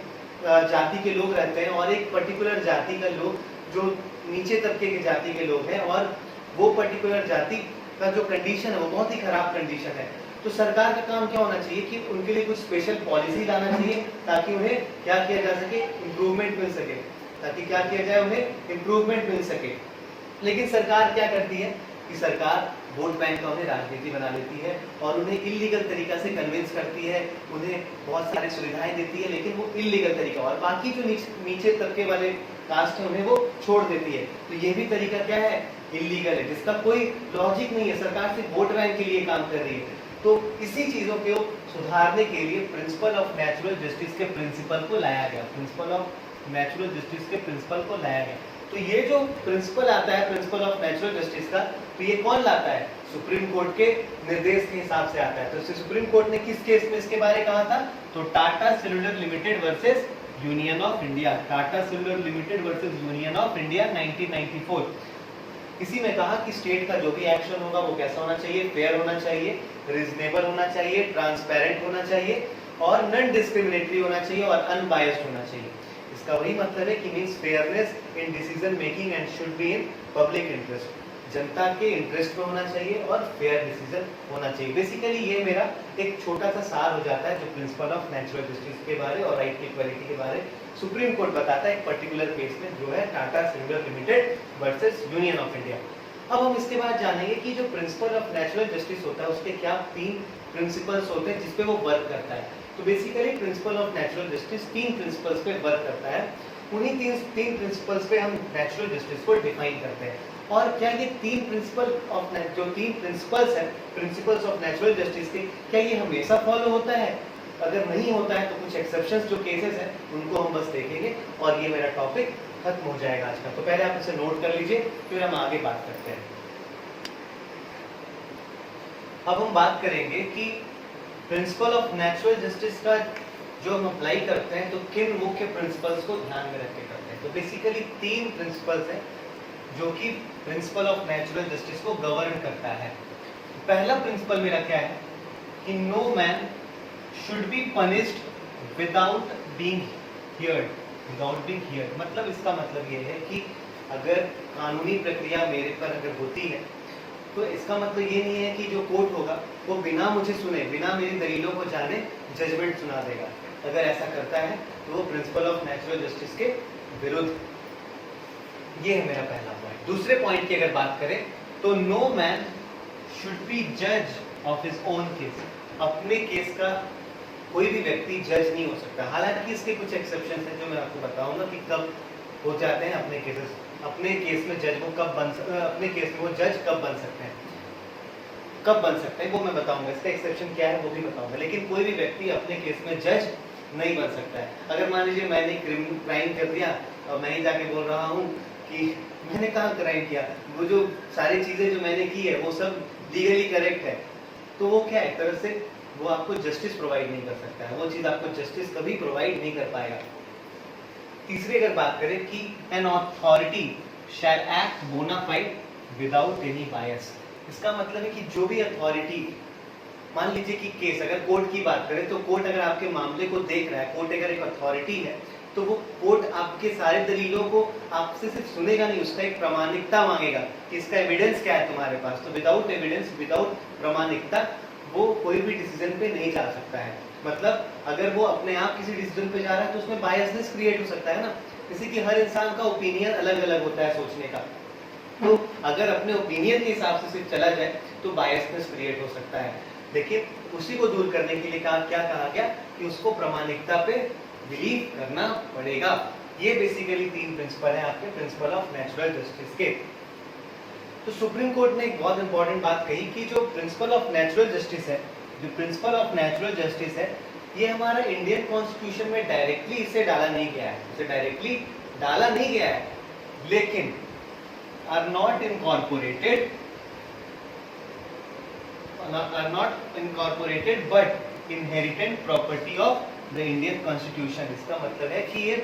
जाति के लोग रहते हैं, और एक पर्टिकुलर जाति का लोग जो नीचे तबके के जाति के लोग हैं, और वो पर्टिकुलर जाति का जो कंडीशन है वो बहुत ही खराब कंडीशन है, तो सरकार का काम क्या होना चाहिए कि उनके लिए कुछ स्पेशल पॉलिसी लाना चाहिए, ताकि उन्हें क्या किया जा सके, इम्प्रूवमेंट मिल सके, ताकि क्या किया जाए, उन्हें इम्प्रूवमेंट मिल सके। लेकिन सरकार क्या करती है कि सरकार वोट बैंक का उन्हें राजनीति बना लेती है और उन्हें इलीगल तरीका से कन्विंस करती है, उन्हें बहुत सारी सुविधाएं देती है, लेकिन वो इलीगल तरीका, और बाकी जो नीचे तबके वाले कास्ट है उन्हें वो छोड़ देती है। तो ये भी तरीका क्या है, इलीगल है, जिसका कोई लॉजिक नहीं है। सरकार सिर्फ वोट बैंक के लिए काम कर रही है। तो इसी चीजों को सुधारने के लिए प्रिंसिपल ऑफ नेचुरल जस्टिस के प्रिंसिपल को लाया गया, प्रिंसिपल ऑफ नेचुरल जस्टिस के प्रिंसिपल को लाया गया। तो ये जो प्रिंसिपल आता है प्रिंसिपल ऑफ नेचुरल जस्टिस का, तो ये कौन लाता है, सुप्रीम कोर्ट के निर्देश के हिसाब से आता है। तो सुप्रीम कोर्ट ने किस केस में इसके बारे में कहा था, तो Tata cellular limited versus union of India, Tata cellular limited versus union of India 1994। इसी में कहा कि स्टेट का जो भी एक्शन होगा वो कैसा होना चाहिए, फेयर होना चाहिए, रीजनेबल होना चाहिए, ट्रांसपेरेंट होना चाहिए, और नॉन डिस्क्रिमिनेटरी होना चाहिए, और अनबायस्ड होना चाहिए। इसका वही मतलब है कि means fairness in decision making and should be in public interest, जनता के इंटरेस्ट में होना चाहिए और फेयर डिसीजन होना चाहिए। बेसिकली ये मेरा एक छोटा सा सार हो जाता है जो प्रिंसिपल ऑफ नेचुरल जस्टिस के बारे और राइट की इक्वालिटी के बारे सुप्रीम कोर्ट बताता है एक पर्टिकुलर केस में, जो है Tata cellular limited versus union of India. अब हम इसके बाद जानेंगे कि जो प्रिंसिपल ऑफ नेचुरल जस्टिस होता है उसके क्या 3 प्रिंसिपल्स होते हैं जिसपे वो वर्क करता है। तो basically principal of natural justice 3 principles पे वर्क करता है। उन्हीं तीन प्रिंसिपल्स पे हम नेचुरल जस्टिस को डिफाइन करते हैं। और क्या ये 3 प्रिंसिपल्स हैं प्रिंसिपल्स ऑफ नेचुरल जस्टिस के, क्या ये हमेशा फॉलो होता है? अगर नहीं होता है तो कुछ एक्सेप्शंस जो केसेस हैं उनको हम बस देखेंगे और ये मेरा टॉपिक खत्म हो जाएगा आज का। तो पहले आप इसे नोट कर लीजिए, फिर हम आगे बात करते हैं। अब हम बात करेंगे कि प्रिंसिपल ऑफ नेचुरल जस्टिस का जो हम अप्लाई करते हैं तो किन मुख्य प्रिंसिपल्स को ध्यान में रख के करते हैं। तो बेसिकली 3 प्रिंसिपल्स हैं जो कि प्रिंसिपल ऑफ नेचुरल जस्टिस को गवर्न करता है। पहला प्रिंसिपल मेरा क्या है कि no man should be punished without being heard, without being heard. मतलब इसका मतलब ये है कि अगर कानूनी प्रक्रिया मेरे पर अगर होती है तो इसका मतलब ये नहीं है कि जो कोर्ट होगा वो बिना मुझे सुने, बिना मेरी दलीलों को जाने जजमेंट सुना देगा। अगर ऐसा करता है तो वो प्रिंसिपल ऑफ नेचुरल जस्टिस के विरुद्ध। ये है मेरा पहला पॉइंट। दूसरे पॉइंट की अगर बात करें तो नो मैन शुड बी जज ऑफ हिज ओन केस। अपने केस का कोई भी व्यक्ति जज नहीं हो सकता। हालांकि इसके कुछ एक्सेप्शन हैं जो मैं आपको बताऊंगा कि कब हो जाते हैं अपने केसेस, अपने केस में जज वो कब बन अपने केस में वो जज कब बन सकते हैं, कब बन सकते हैं वो मैं बताऊंगा। इसका एक्सेप्शन क्या है वो भी बताऊंगा। लेकिन कोई भी व्यक्ति अपने केस में जज नहीं बन सकता है। अगर मान लीजिए मैंने क्राइम कर दिया और मैं ही जाके बोल रहा हूँ कि मैंने कहाँ क्राइम किया, वो जो सारी चीजें जो मैंने की है वो सब लीगली करेक्ट है, तो वो क्या है, एक तरह से वो आपको जस्टिस प्रोवाइड नहीं कर सकता है, वो चीज आपको जस्टिस कभी प्रोवाइड नहीं कर पाएगा। तीसरी अगर बात करें कि एन अथॉरिटी शैल एक्ट बोना फाइड विदाउट एनी बायस, इसका मतलब है कि जो भी अथॉरिटी, मान लीजिए कि केस, अगर कोर्ट की बात करें तो कोर्ट अगर आपके मामले को देख रहा है, कोर्ट अगर एक अथॉरिटी है, तो वो कोर्ट आपके सारे दलीलों को आपसे सिर्फ सुनेगा नहीं, उसका एक प्रामाणिकता मांगेगा कि इसका एविडेंस क्या है तुम्हारे पास। तो विदाउट एविडेंस, विदाउट प्रामाणिकता वो कोई भी डिसीजन पे नहीं जा सकता है। मतलब अगर वो अपने आप किसी डिसीजन पे जा रहा है तो उसमें बायसनेस क्रिएट हो सकता है ना, जैसे कि हर इंसान का ओपिनियन अलग अलग होता है सोचने का, तो अगर अपने ओपिनियन के हिसाब से सिर्फ चला जाए तो बायसनेस क्रिएट हो सकता है। देखिए उसी को दूर करने के लिए क्या कहा गया कि उसको प्रामाणिकता पे बिलीव करना पड़ेगा। ये बेसिकली 3 प्रिंसिपल हैं आपके प्रिंसिपल ऑफ नेचुरल जस्टिस के। तो सुप्रीम कोर्ट ने एक बहुत इंपॉर्टेंट बात कही कि जो प्रिंसिपल ऑफ नेचुरल जस्टिस है, जो प्रिंसिपल ऑफ नेचुरल जस्टिस है, ये हमारा इंडियन कॉन्स्टिट्यूशन में डायरेक्टली इसे डाला नहीं गया है, इसे डायरेक्टली डाला नहीं गया है, लेकिन are not incorporated but inherent property of the Indian constitution. इसका मतलब है कि ये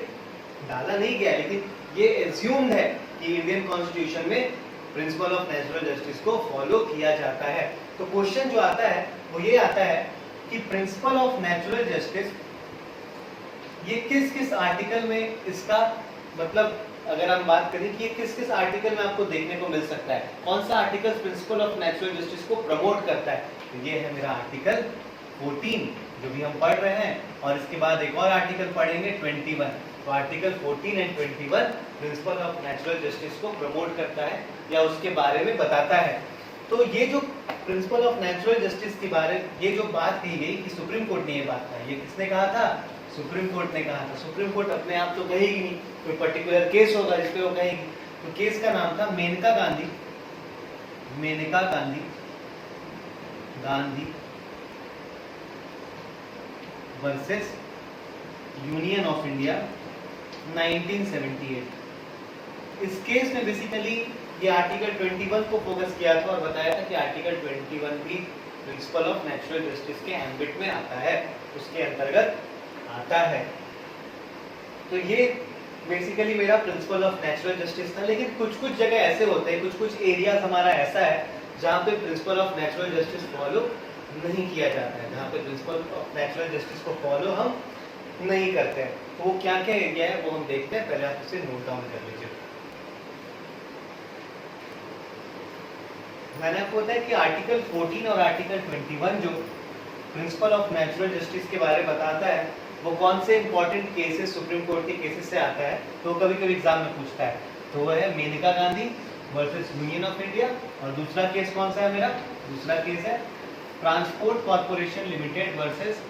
डाला नहीं गया, लेकिन ये एज्यूम्ड है कि इंडियन कॉन्स्टिट्यूशन में प्रिंसिपल ऑफ नेचुरल जस्टिस को फॉलो किया जाता है। तो क्वेश्चन जो आता है वो ये आता है कि प्रिंसिपल ऑफ नेचुरल जस्टिस ये किस किस आर्टिकल में, इसका मतलब अगर हम बात करें कि ये किस किस आर्टिकल में आपको देखने को मिल सकता है, कौन सा article principal of natural justice को प्रमोट करता है, तो ये है मेरा आर्टिकल 14 जो भी हम पढ़ रहे हैं, और इसके बाद एक और आर्टिकल पढ़ेंगे 21। तो article 14 and 21 principal of natural justice को प्रमोट करता है या उसके बारे में बताता है। तो ये जो प्रिंसिपल ऑफ नेचुरल जस्टिस के बारे, ये जो बात कही गई कि सुप्रीम कोर्ट ने ये बात कही, ये किसने कहा था, सुप्रीम कोर्ट ने कहा था। सुप्रीम कोर्ट अपने आप तो कहेगी नहीं, कोई पर्टिकुलर केस होगा जिसपे वो कहेगी। तो केस का नाम था Maneka Gandhi versus union of India 1978। इस केस में बेसिकली ये आर्टिकल 21 को फोकस किया था और बताया था कि आर्टिकल 21 भी प्रिंसिपल ऑफ नेचुरल जस्टिस के एम्बिट में आता है, उसके अंतर्गत आता है। तो ये बेसिकली मेरा प्रिंसिपल ऑफ नेचुरल जस्टिस था। लेकिन कुछ जगह ऐसे होते हैं, कुछ एरियाज हमारा ऐसा है जहाँ पे principal of natural justice follow नहीं किया जाता है, जहाँ पे प्रिंसिपल ऑफ नेचुरल जस्टिस को फॉलो हम नहीं करते हैं। तो वो क्या क्या एरिया है वो हम देखते हैं, पहले आप इसे नोट डाउन कर लीजिए। मैंने आपको बताया कि आर्टिकल 14 और आर्टिकल 21 जो प्रिंसिपल ऑफ नेचुरल जस्टिस के बारे में बताता है, वो कौन से इंपॉर्टेंट केसेस, सुप्रीम कोर्ट के केसेस से आता है, तो कभी कभी एग्जाम में पूछता है। तो वो है Maneka Gandhi versus union of India, और दूसरा केस कौन सा है मेरा, दूसरा केस है transport corporation limited versus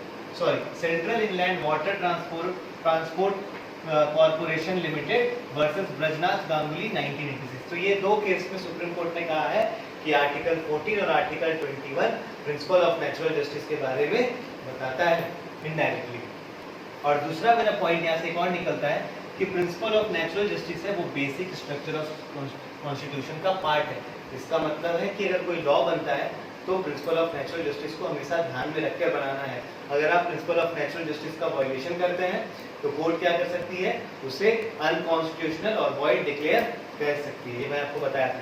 central inland water transport corporation limited versus Brajnath Ganguly 1986। तो ये दो केस में सुप्रीम कोर्ट ने कहा है कि आर्टिकल 14 और article 21 principal of natural justice के बारे में बताता है इनडायरेक्टली। और दूसरा मेरा पॉइंट यहाँ से एक और निकलता है कि प्रिंसिपल ऑफ नेचुरल जस्टिस है वो बेसिक स्ट्रक्चर ऑफ कॉन्स्टिट्यूशन का पार्ट है। इसका मतलब है कि अगर कोई लॉ बनता है तो प्रिंसिपल ऑफ नेचुरल जस्टिस को हमेशा ध्यान में रखकर बनाना है। अगर आप प्रिंसिपल ऑफ नेचुरल जस्टिस का वायलेशन करते हैं तो कोर्ट क्या कर सकती है, उसे अनकॉन्स्टिट्यूशनल और वॉइड डिक्लेयर कर सकती है। ये मैं आपको बताया था।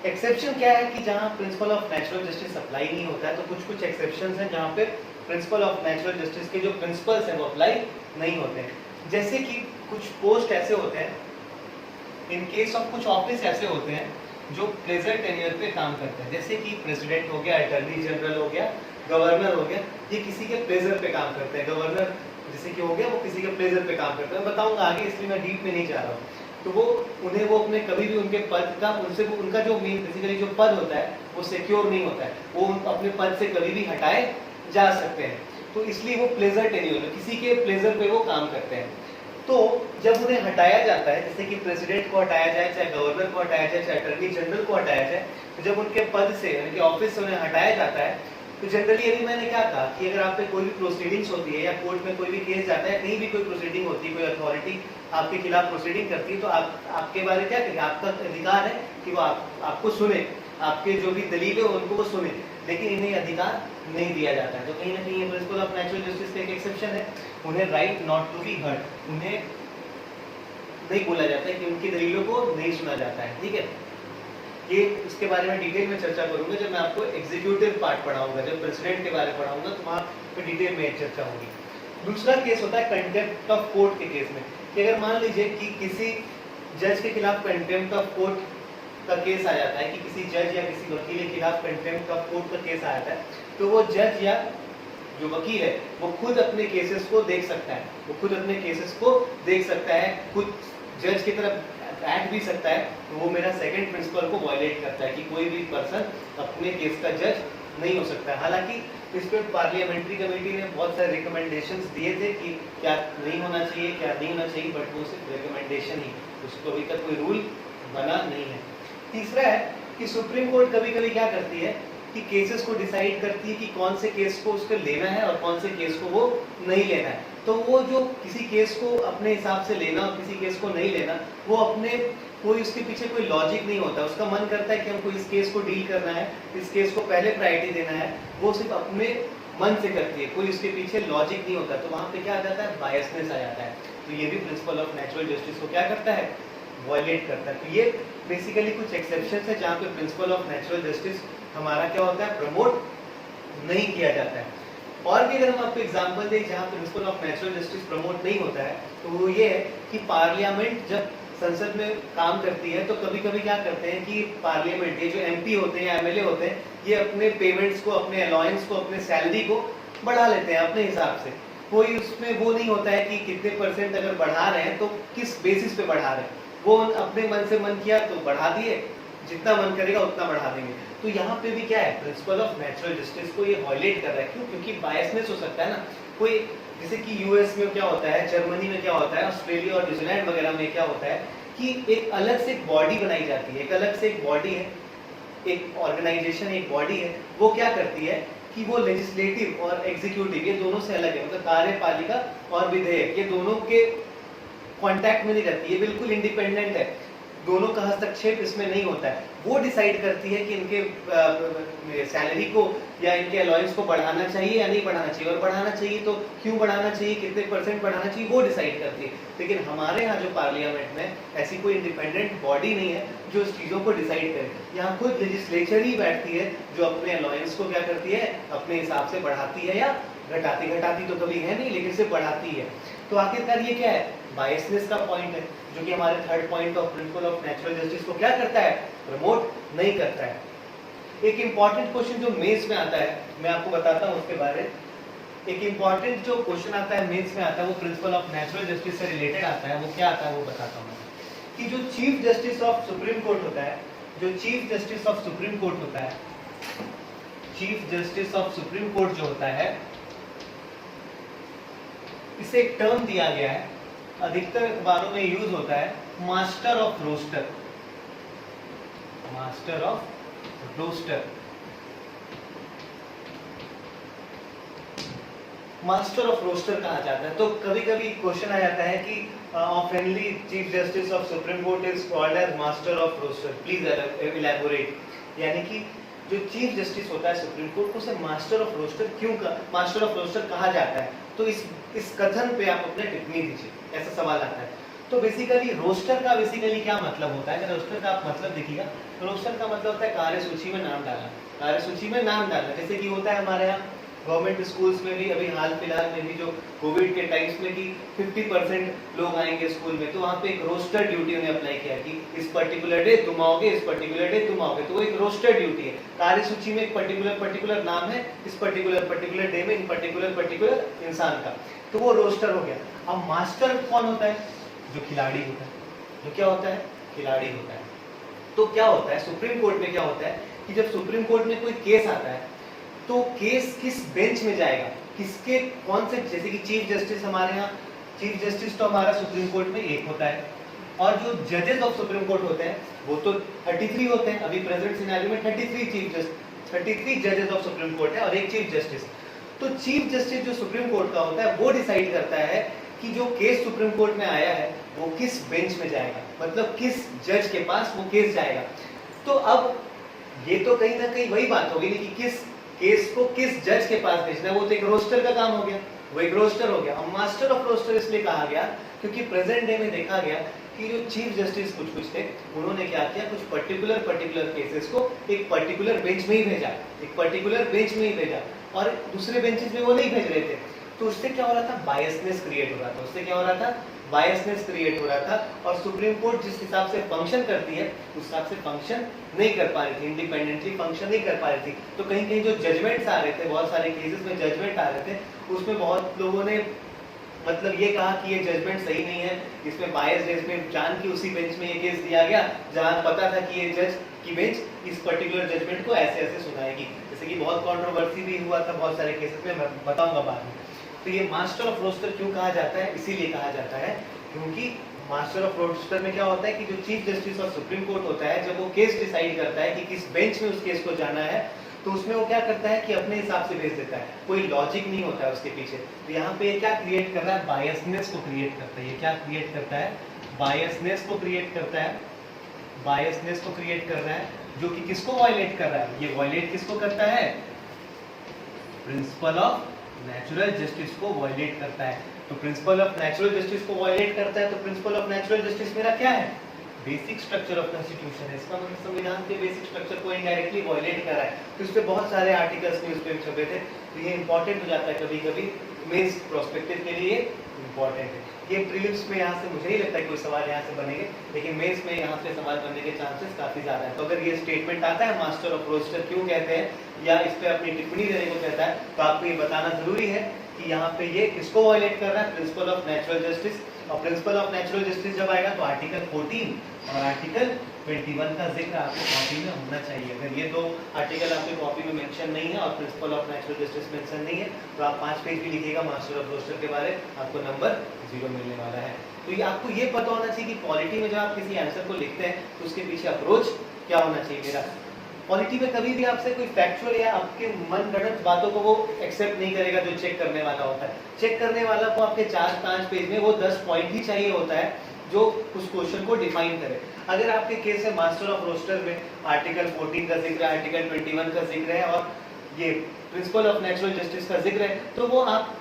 एक्सेप्शन क्या है कि जहाँ principal of natural justice apply नहीं होता है, तो कुछ एक्सेप्शंस हैं जहाँ पे प्रिंसिपल ऑफ नेचुरल जस्टिस के जो प्रिंसिपल्स हैं वो अप्लाई नहीं होते हैं। जैसे कि कुछ पोस्ट ऐसे होते हैं, इन केस ऑफ कुछ ऑफिस ऐसे होते हैं जो प्लेजर टेन्योर पे काम करते हैं, जैसे कि प्रेसिडेंट हो गया, अटॉर्नी जनरल हो गया, गवर्नर हो गया, ये किसी के प्लेजर पे काम करते हैं। गवर्नर जैसे कि हो गया, वो किसी के प्लेजर पे काम करते हैं। मैं बताऊंगा आगे, इसलिए मैं डीप में नहीं जा रहा हूँ। तो वो अपने कभी भी उनके पद का, उनका जो बेसिकली जो पद होता है वो सिक्योर नहीं होता है, वो अपने पद से कभी भी हटाए जा सकते हैं। तो इसलिए वो प्लेजर टेन्योर, किसी के प्लेजर पे वो काम करते हैं। तो जब उन्हें हटाया जाता है, जैसे कि प्रेसिडेंट को हटाया जाए, चाहे गवर्नर को हटाया जाए, चाहे अटॉर्नी जनरल को हटाया जाए, तो जब उनके पद से, उनके ऑफिस से उन्हें हटाया जाता है तो जनरली अभी मैंने क्या कहा कि अगर आप पे कोई भी प्रोसीडिंग्स होती है या कोर्ट में कोई भी केस जाता है, कहीं भी कोई प्रोसीडिंग होती है, कोई अथॉरिटी आपके खिलाफ प्रोसीडिंग करती है, तो आपके बारे क्या करें, आपका अधिकार है कि वो आपको सुने, आपके जो भी दलील है उनको वो सुने, लेकिन इन्हें अधिकार नहीं दिया जाता है। तो कहीं ना कहीं ये प्रिंसिपल ऑफ नेचुरल जस्टिस का एक एक्सेप्शन है। उन्हें right not to be heard, उन्हें नहीं बोला जाता है कि उनकी दलीलों को नहीं सुना जाता है। ठीक है, ये इसके बारे में डिटेल में चर्चा करूंगा जब मैं आपको एग्जीक्यूटिव पार्ट पढ़ाऊंगा, जब प्रेसिडेंट के बारे में पढ़ाऊंगा तो वहाँ पे डिटेल में चर्चा होगी। दूसरा केस होता है कंटेम्प्ट ऑफ कोर्ट के केस में, कि अगर मान लीजिए कि किसी जज के खिलाफ कंटेम्प्ट ऑफ कोर्ट का केस आ जाता है, कि किसी जज या किसी वकील के खिलाफ कंटेम्प्ट ऑफ कोर्ट का केस आ जाता है, तो वो जज या जो वकील है वो खुद अपने केसेस को देख सकता है, वो खुद अपने केसेस को देख सकता है, खुद जज की तरफ एक्ट भी सकता है। तो वो मेरा सेकंड प्रिंसिपल को वायलेट करता है कि कोई भी पर्सन अपने केस का जज नहीं हो सकता है। हालांकि इस पर पार्लियामेंट्री कमेटी ने बहुत सारे रिकमेंडेशंस दिए थे कि क्या नहीं होना चाहिए, क्या नहीं होना चाहिए, बट वो सिर्फ रिकमेंडेशन ही, उसको अभी तक कोई रूल बना नहीं है। तीसरा है कि सुप्रीम कोर्ट कभी कभी क्या करती है कि केसेस को डिसाइड करती है कि कौन से केस को उसको लेना है और कौन से केस को वो नहीं लेना है। तो वो जो किसी केस को अपने हिसाब से लेना और किसी केस को नहीं लेना, वो अपने कोई उसके पीछे कोई लॉजिक नहीं होता। उसका मन करता है कि हमको इस केस को डील करना है, इस केस को पहले प्रायोरिटी देना है, वो सिर्फ अपने मन से करती है, कोई उसके पीछे लॉजिक नहीं होता। तो वहाँ पे क्या आ जाता है, बायसनेस आ जाता है। तो ये भी प्रिंसिपल ऑफ नेचुरल जस्टिस को क्या करता है, वायलेट करता है। तो ये बेसिकली कुछ एक्सेप्शन है जहाँ पे प्रिंसिपल ऑफ नेचुरल जस्टिस हमारा क्या होता है, प्रमोट नहीं किया जाता है। और भी अगर हम आपको एग्जांपल दें जहाँ principal of natural justice promote नहीं होता है, तो वो ये है कि पार्लियामेंट जब संसद में काम करती है तो कभी कभी क्या करते हैं कि पार्लियामेंट ये जो एमपी होते हैं या एमएलए होते हैं, ये अपने पेमेंट्स को, अपने अलाउंस को, अपने सैलरी को बढ़ा लेते हैं अपने हिसाब से। कोई उसमें वो नहीं होता है कि कितने परसेंट अगर बढ़ा रहे हैं तो किस बेसिस पे बढ़ा रहे हैं, वो अपने मन से मन किया तो बढ़ा दिए, जितना मन करेगा उतना बढ़ा देंगे। तो यहाँ पे भी क्या है, प्रिंसिपल ऑफ नेचुरल जस्टिस को ये वायलेट कर रहा है। क्यों? क्योंकि बायसनेस हो सकता है ना। कोई जैसे कि यूएस में क्या होता है, जर्मनी में क्या होता है, ऑस्ट्रेलिया और न्यूजीलैंड वगैरह में क्या होता है कि एक अलग से एक बॉडी बनाई जाती है, एक अलग से एक बॉडी है, एक ऑर्गेनाइजेशन, एक बॉडी है, वो क्या करती है कि वो लेजिस्लेटिव और एग्जीक्यूटिव ये दोनों से अलग है, मतलब कार्यपालिका और विधेयक ये दोनों के कांटेक्ट में नहीं रहती, ये बिल्कुल इंडिपेंडेंट है, दोनों का हस्तक्षेप इसमें नहीं होता है। वो डिसाइड करती है कि इनके सैलरी को या इनके अलाउंस को बढ़ाना चाहिए या नहीं बढ़ाना चाहिए, और बढ़ाना चाहिए तो क्यों बढ़ाना चाहिए, कितने परसेंट बढ़ाना चाहिए, वो डिसाइड करती है। लेकिन हमारे यहाँ जो पार्लियामेंट में ऐसी कोई इंडिपेंडेंट बॉडी नहीं है जो इस चीज़ों को डिसाइड करे। यहाँ खुद लेजिस्लेचर ही बैठती है जो अपने अलाउंस को क्या करती है, अपने हिसाब से बढ़ाती है या घटाती तो कभी है नहीं, लेकिन सिर्फ बढ़ाती है। तो आखिरकार ये क्या है, बायसनेस का पॉइंट है, जो कि हमारे third point of principal of natural justice को क्या करता है, प्रमोट नहीं करता है। एक इंपॉर्टेंट क्वेश्चन जो मेंस में आता है, मैं आपको बताता हूँ उसके बारे में। एक इंपॉर्टेंट जो क्वेश्चन आता है मेंस में आता है, वो प्रिंसिपल ऑफ नेचुरल जस्टिस से रिलेटेड आता है। वो क्या आता है वो बताता हूँ मैं, कि जो chief justice of supreme court होता है, जो chief justice of supreme court होता है, chief justice of supreme court जो होता है, इसे एक टर्म दिया गया है, अधिकतर अखबारों में यूज होता है, master of roster, master of roster. Master of roster कहा जाता है। तो कभी कभी क्वेश्चन आ जाता है कि oftenly chief justice of supreme court is called as master of roster, please elaborate. यानी कि जो चीफ जस्टिस होता है सुप्रीम कोर्ट को, उसे मास्टर ऑफ रोस्टर क्यों मास्टर ऑफ रोस्टर कहा जाता है? तो इस कथन पे आप अपने टिप्पणी दीजिए, ऐसा सवाल आता है। तो बेसिकली रोस्टर का बेसिकली क्या मतलब होता है? अगर रोस्टर का आप मतलब देखिएगा, तो रोस्टर का मतलब होता है कार्यसूची में नाम डालना, कार्यसूची में नाम डालना। जैसे कि होता है हमारे यहाँ गवर्नमेंट स्कूल्स में भी, अभी हाल फिलहाल में भी जो कोविड के टाइम्स में कि 50% लोग आएंगे स्कूल में, तो वहाँ पे एक रोस्टर ड्यूटी उन्हें अप्लाई किया कि इस पर्टिकुलर डे तुम आओगे, इस पर्टिकुलर डे तुम आओगे। तो वो एक रोस्टर ड्यूटी है, कार्यसूची में एक पर्टिकुलर नाम है, इस पर्टिकुलर डे में इन पर्टिकुलर इंसान का, तो वो रोस्टर हो गया। अब मास्टर कौन होता है? जो खिलाड़ी होता है। जो क्या होता है? खिलाड़ी होता है। तो क्या होता है सुप्रीम कोर्ट में, क्या होता है कि जब सुप्रीम कोर्ट में कोई केस आता है, तो केस किस बेंच में जाएगा, किसके कौन से, जैसे कि चीफ जस्टिस हमारे यहाँ, चीफ जस्टिस तो हमारा सुप्रीम कोर्ट में एक होता है, और जो जजेस ऑफ सुप्रीम कोर्ट होते हैं वो तो 33 होते हैं। अभी प्रेजेंट सिनेरियो में 33 चीफ 33 जजेस ऑफ सुप्रीम कोर्ट है और एक चीफ जस्टिस। तो चीफ जस्टिस जो सुप्रीम कोर्ट का होता है वो डिसाइड करता है कि जो केस सुप्रीम कोर्ट में आया है वो किस बेंच में जाएगा, मतलब किस जज के पास वो केस जाएगा। तो अब ये तो कहीं ना कहीं वही बात होगी कि किस केस को किस जज के पास भेजना है, वो तो एक रोस्टर का काम हो गया, वो एक रोस्टर हो गया। अब मास्टर ऑफ रोस्टर इसलिए कहा गया क्योंकि प्रेजेंट डे में देखा गया कि जो चीफ जस्टिस कुछ थे उन्होंने क्या किया, कुछ पर्टिकुलर केसेस को एक पर्टिकुलर बेंच में ही भेजा, एक पर्टिकुलर बेंच में ही भेजा और दूसरे बेंचेस में वो नहीं भेज रहे थे। तो उससे क्या हो रहा था, बायसनेस क्रिएट हो रहा था, उससे क्या हो रहा था, बायसनेस क्रिएट हो रहा था और सुप्रीम कोर्ट जिस हिसाब से फंक्शन करती है उस हिसाब से फंक्शन नहीं कर पा रही थी, इंडिपेंडेंटली फंक्शन नहीं कर पा रही थी। तो कहीं कहीं जो जजमेंट्स आ रहे थे, बहुत सारे केसेस में जजमेंट आ रहे थे, उसमें बहुत लोगों ने मतलब ये कहा कि ये जजमेंट सही नहीं है, इसमें बायस है, इसमें जान की उसी बेंच में ये केस दिया गया जहां पता था कि ये जज की बेंच इस पर्टिकुलर जजमेंट को ऐसे ऐसे सुनाएगी। जैसे कि बहुत कंट्रोवर्सी भी हुआ था बहुत सारे केसेस में, मैं बताऊंगा बाद में। तो ये मास्टर ऑफ रोस्टर क्यों कहा जाता है, इसीलिए कहा जाता है क्योंकि मास्टर ऑफ रोस्टर में क्या होता है कि जो chief justice of supreme court होता है जब वो केस डिसाइड करता है कि किस बेंच में उस केस को जाना है तो उसमें वो क्या करता है कि अपने हिसाब से भेज देता है, कोई लॉजिक नहीं होता है उसके पीछे। तो यहाँ पे क्या क्रिएट कर रहा है, बायसनेस को क्रिएट करता है। ये क्या क्रिएट करता है, बायसनेस को क्रिएट करता है, बायसनेस को क्रिएट कर रहा है जो कि किसको वायलेट कर रहा है, ये वायलेट किसको करता है, प्रिंसिपल ऑफ नेचुरल जस्टिस को वायलेट करता है। तो प्रिंसिपल ऑफ नेचुरल जस्टिस को वायलेट करता है तो प्रिंसिपल ऑफ नेचुरल जस्टिस मेरा क्या है, बेसिक स्ट्रक्चर ऑफ कॉन्स्टिट्यूशन है। इसका मतलब संविधान के बेसिक स्ट्रक्चर को इनडायरेक्टली वायलेट कर रहा है। तो इस पे बहुत सारे आर्टिकल्स न्यूज़पेपर छपे थे, तो ये इंपॉर्टेंट हो जाता है कभी कभी मेंस प्रोस्पेक्टिव के लिए इंपॉर्टेंट है। ये प्रीलिम्स में यहाँ से मुझे नहीं लगता है कोई सवाल यहाँ से बनेंगे, लेकिन मेंस में यहाँ से सवाल बनने के चांसेस काफी ज्यादा है। तो अगर ये स्टेटमेंट आता है मास्टर ऑफ रोस्टर क्यों कहते हैं या इस पे अपनी टिप्पणी देने को कहता है तो आपको ये बताना जरूरी है कि यहाँ पे ये किसको वायलेट कर रहा है, प्रिंसिपल ऑफ नेचुरल जस्टिस। और प्रिंसिपल ऑफ नेचुरल जस्टिस जब आएगा तो आर्टिकल 14 और आर्टिकल 21 का जिक्र आपको कॉपी में होना चाहिए। अगर ये दो आर्टिकल आपकी कॉपी में मेंशन नहीं है और principal of natural justice mention नहीं है तो आप 5 पेज भी लिखिएगा मास्टर ऑफ रोस्टर के बारे, आपको नंबर 0 मिलने वाला है। तो ये आपको ये पता होना चाहिए कि पॉलिटी में जब आप किसी आंसर को लिखते हैं तो उसके पीछे अप्रोच क्या होना चाहिए मेरा। पॉलिटी में कभी भी आपसे कोई फैक्चुअल या आपके मन गढ़ंत बातों को वो एक्सेप्ट नहीं करेगा जो चेक करने वाला होता है। चेक करने वाला को आपके 4-5 पेज में वो 10 पॉइंट ही चाहिए होता है जो उस क्वेश्चन को डिफाइन करे। अगर आपके केस है मास्टर ऑफ रोस्टर में आर्टिकल 14 का जिक्र है, आर्टिकल 21 का जिक्र है और ये प्रिंसिपल ऑफ नेचुरल जस्टिस का जिक्र है तो वो आप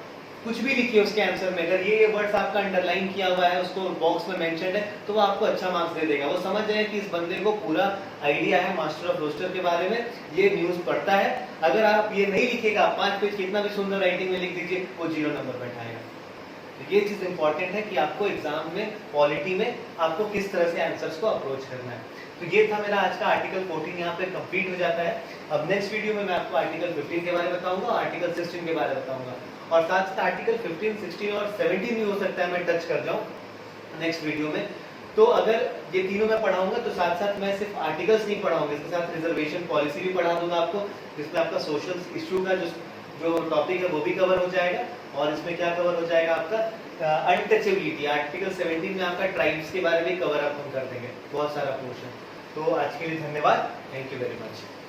कुछ भी लिखिए उसके आंसर में। अगर ये वर्ड्स आपका अंडरलाइन किया हुआ है, उसको बॉक्स में मेंशन्ड है तो वो आपको अच्छा मार्क्स दे देगा। वो समझ जाए कि इस बंदे को पूरा आइडिया है मास्टर ऑफ रोस्टर के बारे में, ये न्यूज़ पढ़ता है। अगर आप ये नहीं लिखेगा, 5 पेज कितना भी सुंदर राइटिंग में लिख दीजिए, वो 0 नंबर बैठाएगा। तो ये चीज इंपॉर्टेंट है कि आपको एग्जाम में पॉलिटी में आपको किस तरह से आंसर्स को अप्रोच करना है। तो ये था मेरा आज का आर्टिकल 14 यहाँ पे कंप्लीट हो जाता है। अब नेक्स्ट वीडियो में मैं आपको आर्टिकल 15 के बारे में बताऊंगा, आर्टिकल 16 के बारे में बताऊंगा और साथ साथ आर्टिकल 15, 16 और 17 भी हो सकता है मैं टच कर जाऊं नेक्स्ट वीडियो में। तो अगर ये तीनों मैं पढ़ाऊंगा तो साथ साथ मैं सिर्फ आर्टिकल्स नहीं पढ़ाऊंगा, इसके साथ रिजर्वेशन पॉलिसी भी पढ़ा दूंगा आपको, जिसमें आपका सोशल इश्यू का जो टॉपिक है वो भी कवर हो जाएगा और इसमें क्या कवर हो जाएगा आपका अनटचेबिलिटी। आर्टिकल 17 में आपका ट्राइब्स के बारे में कवर अप हम कर देंगे बहुत सारा पोर्शन। तो आज के लिए धन्यवाद, थैंक यू वेरी मच।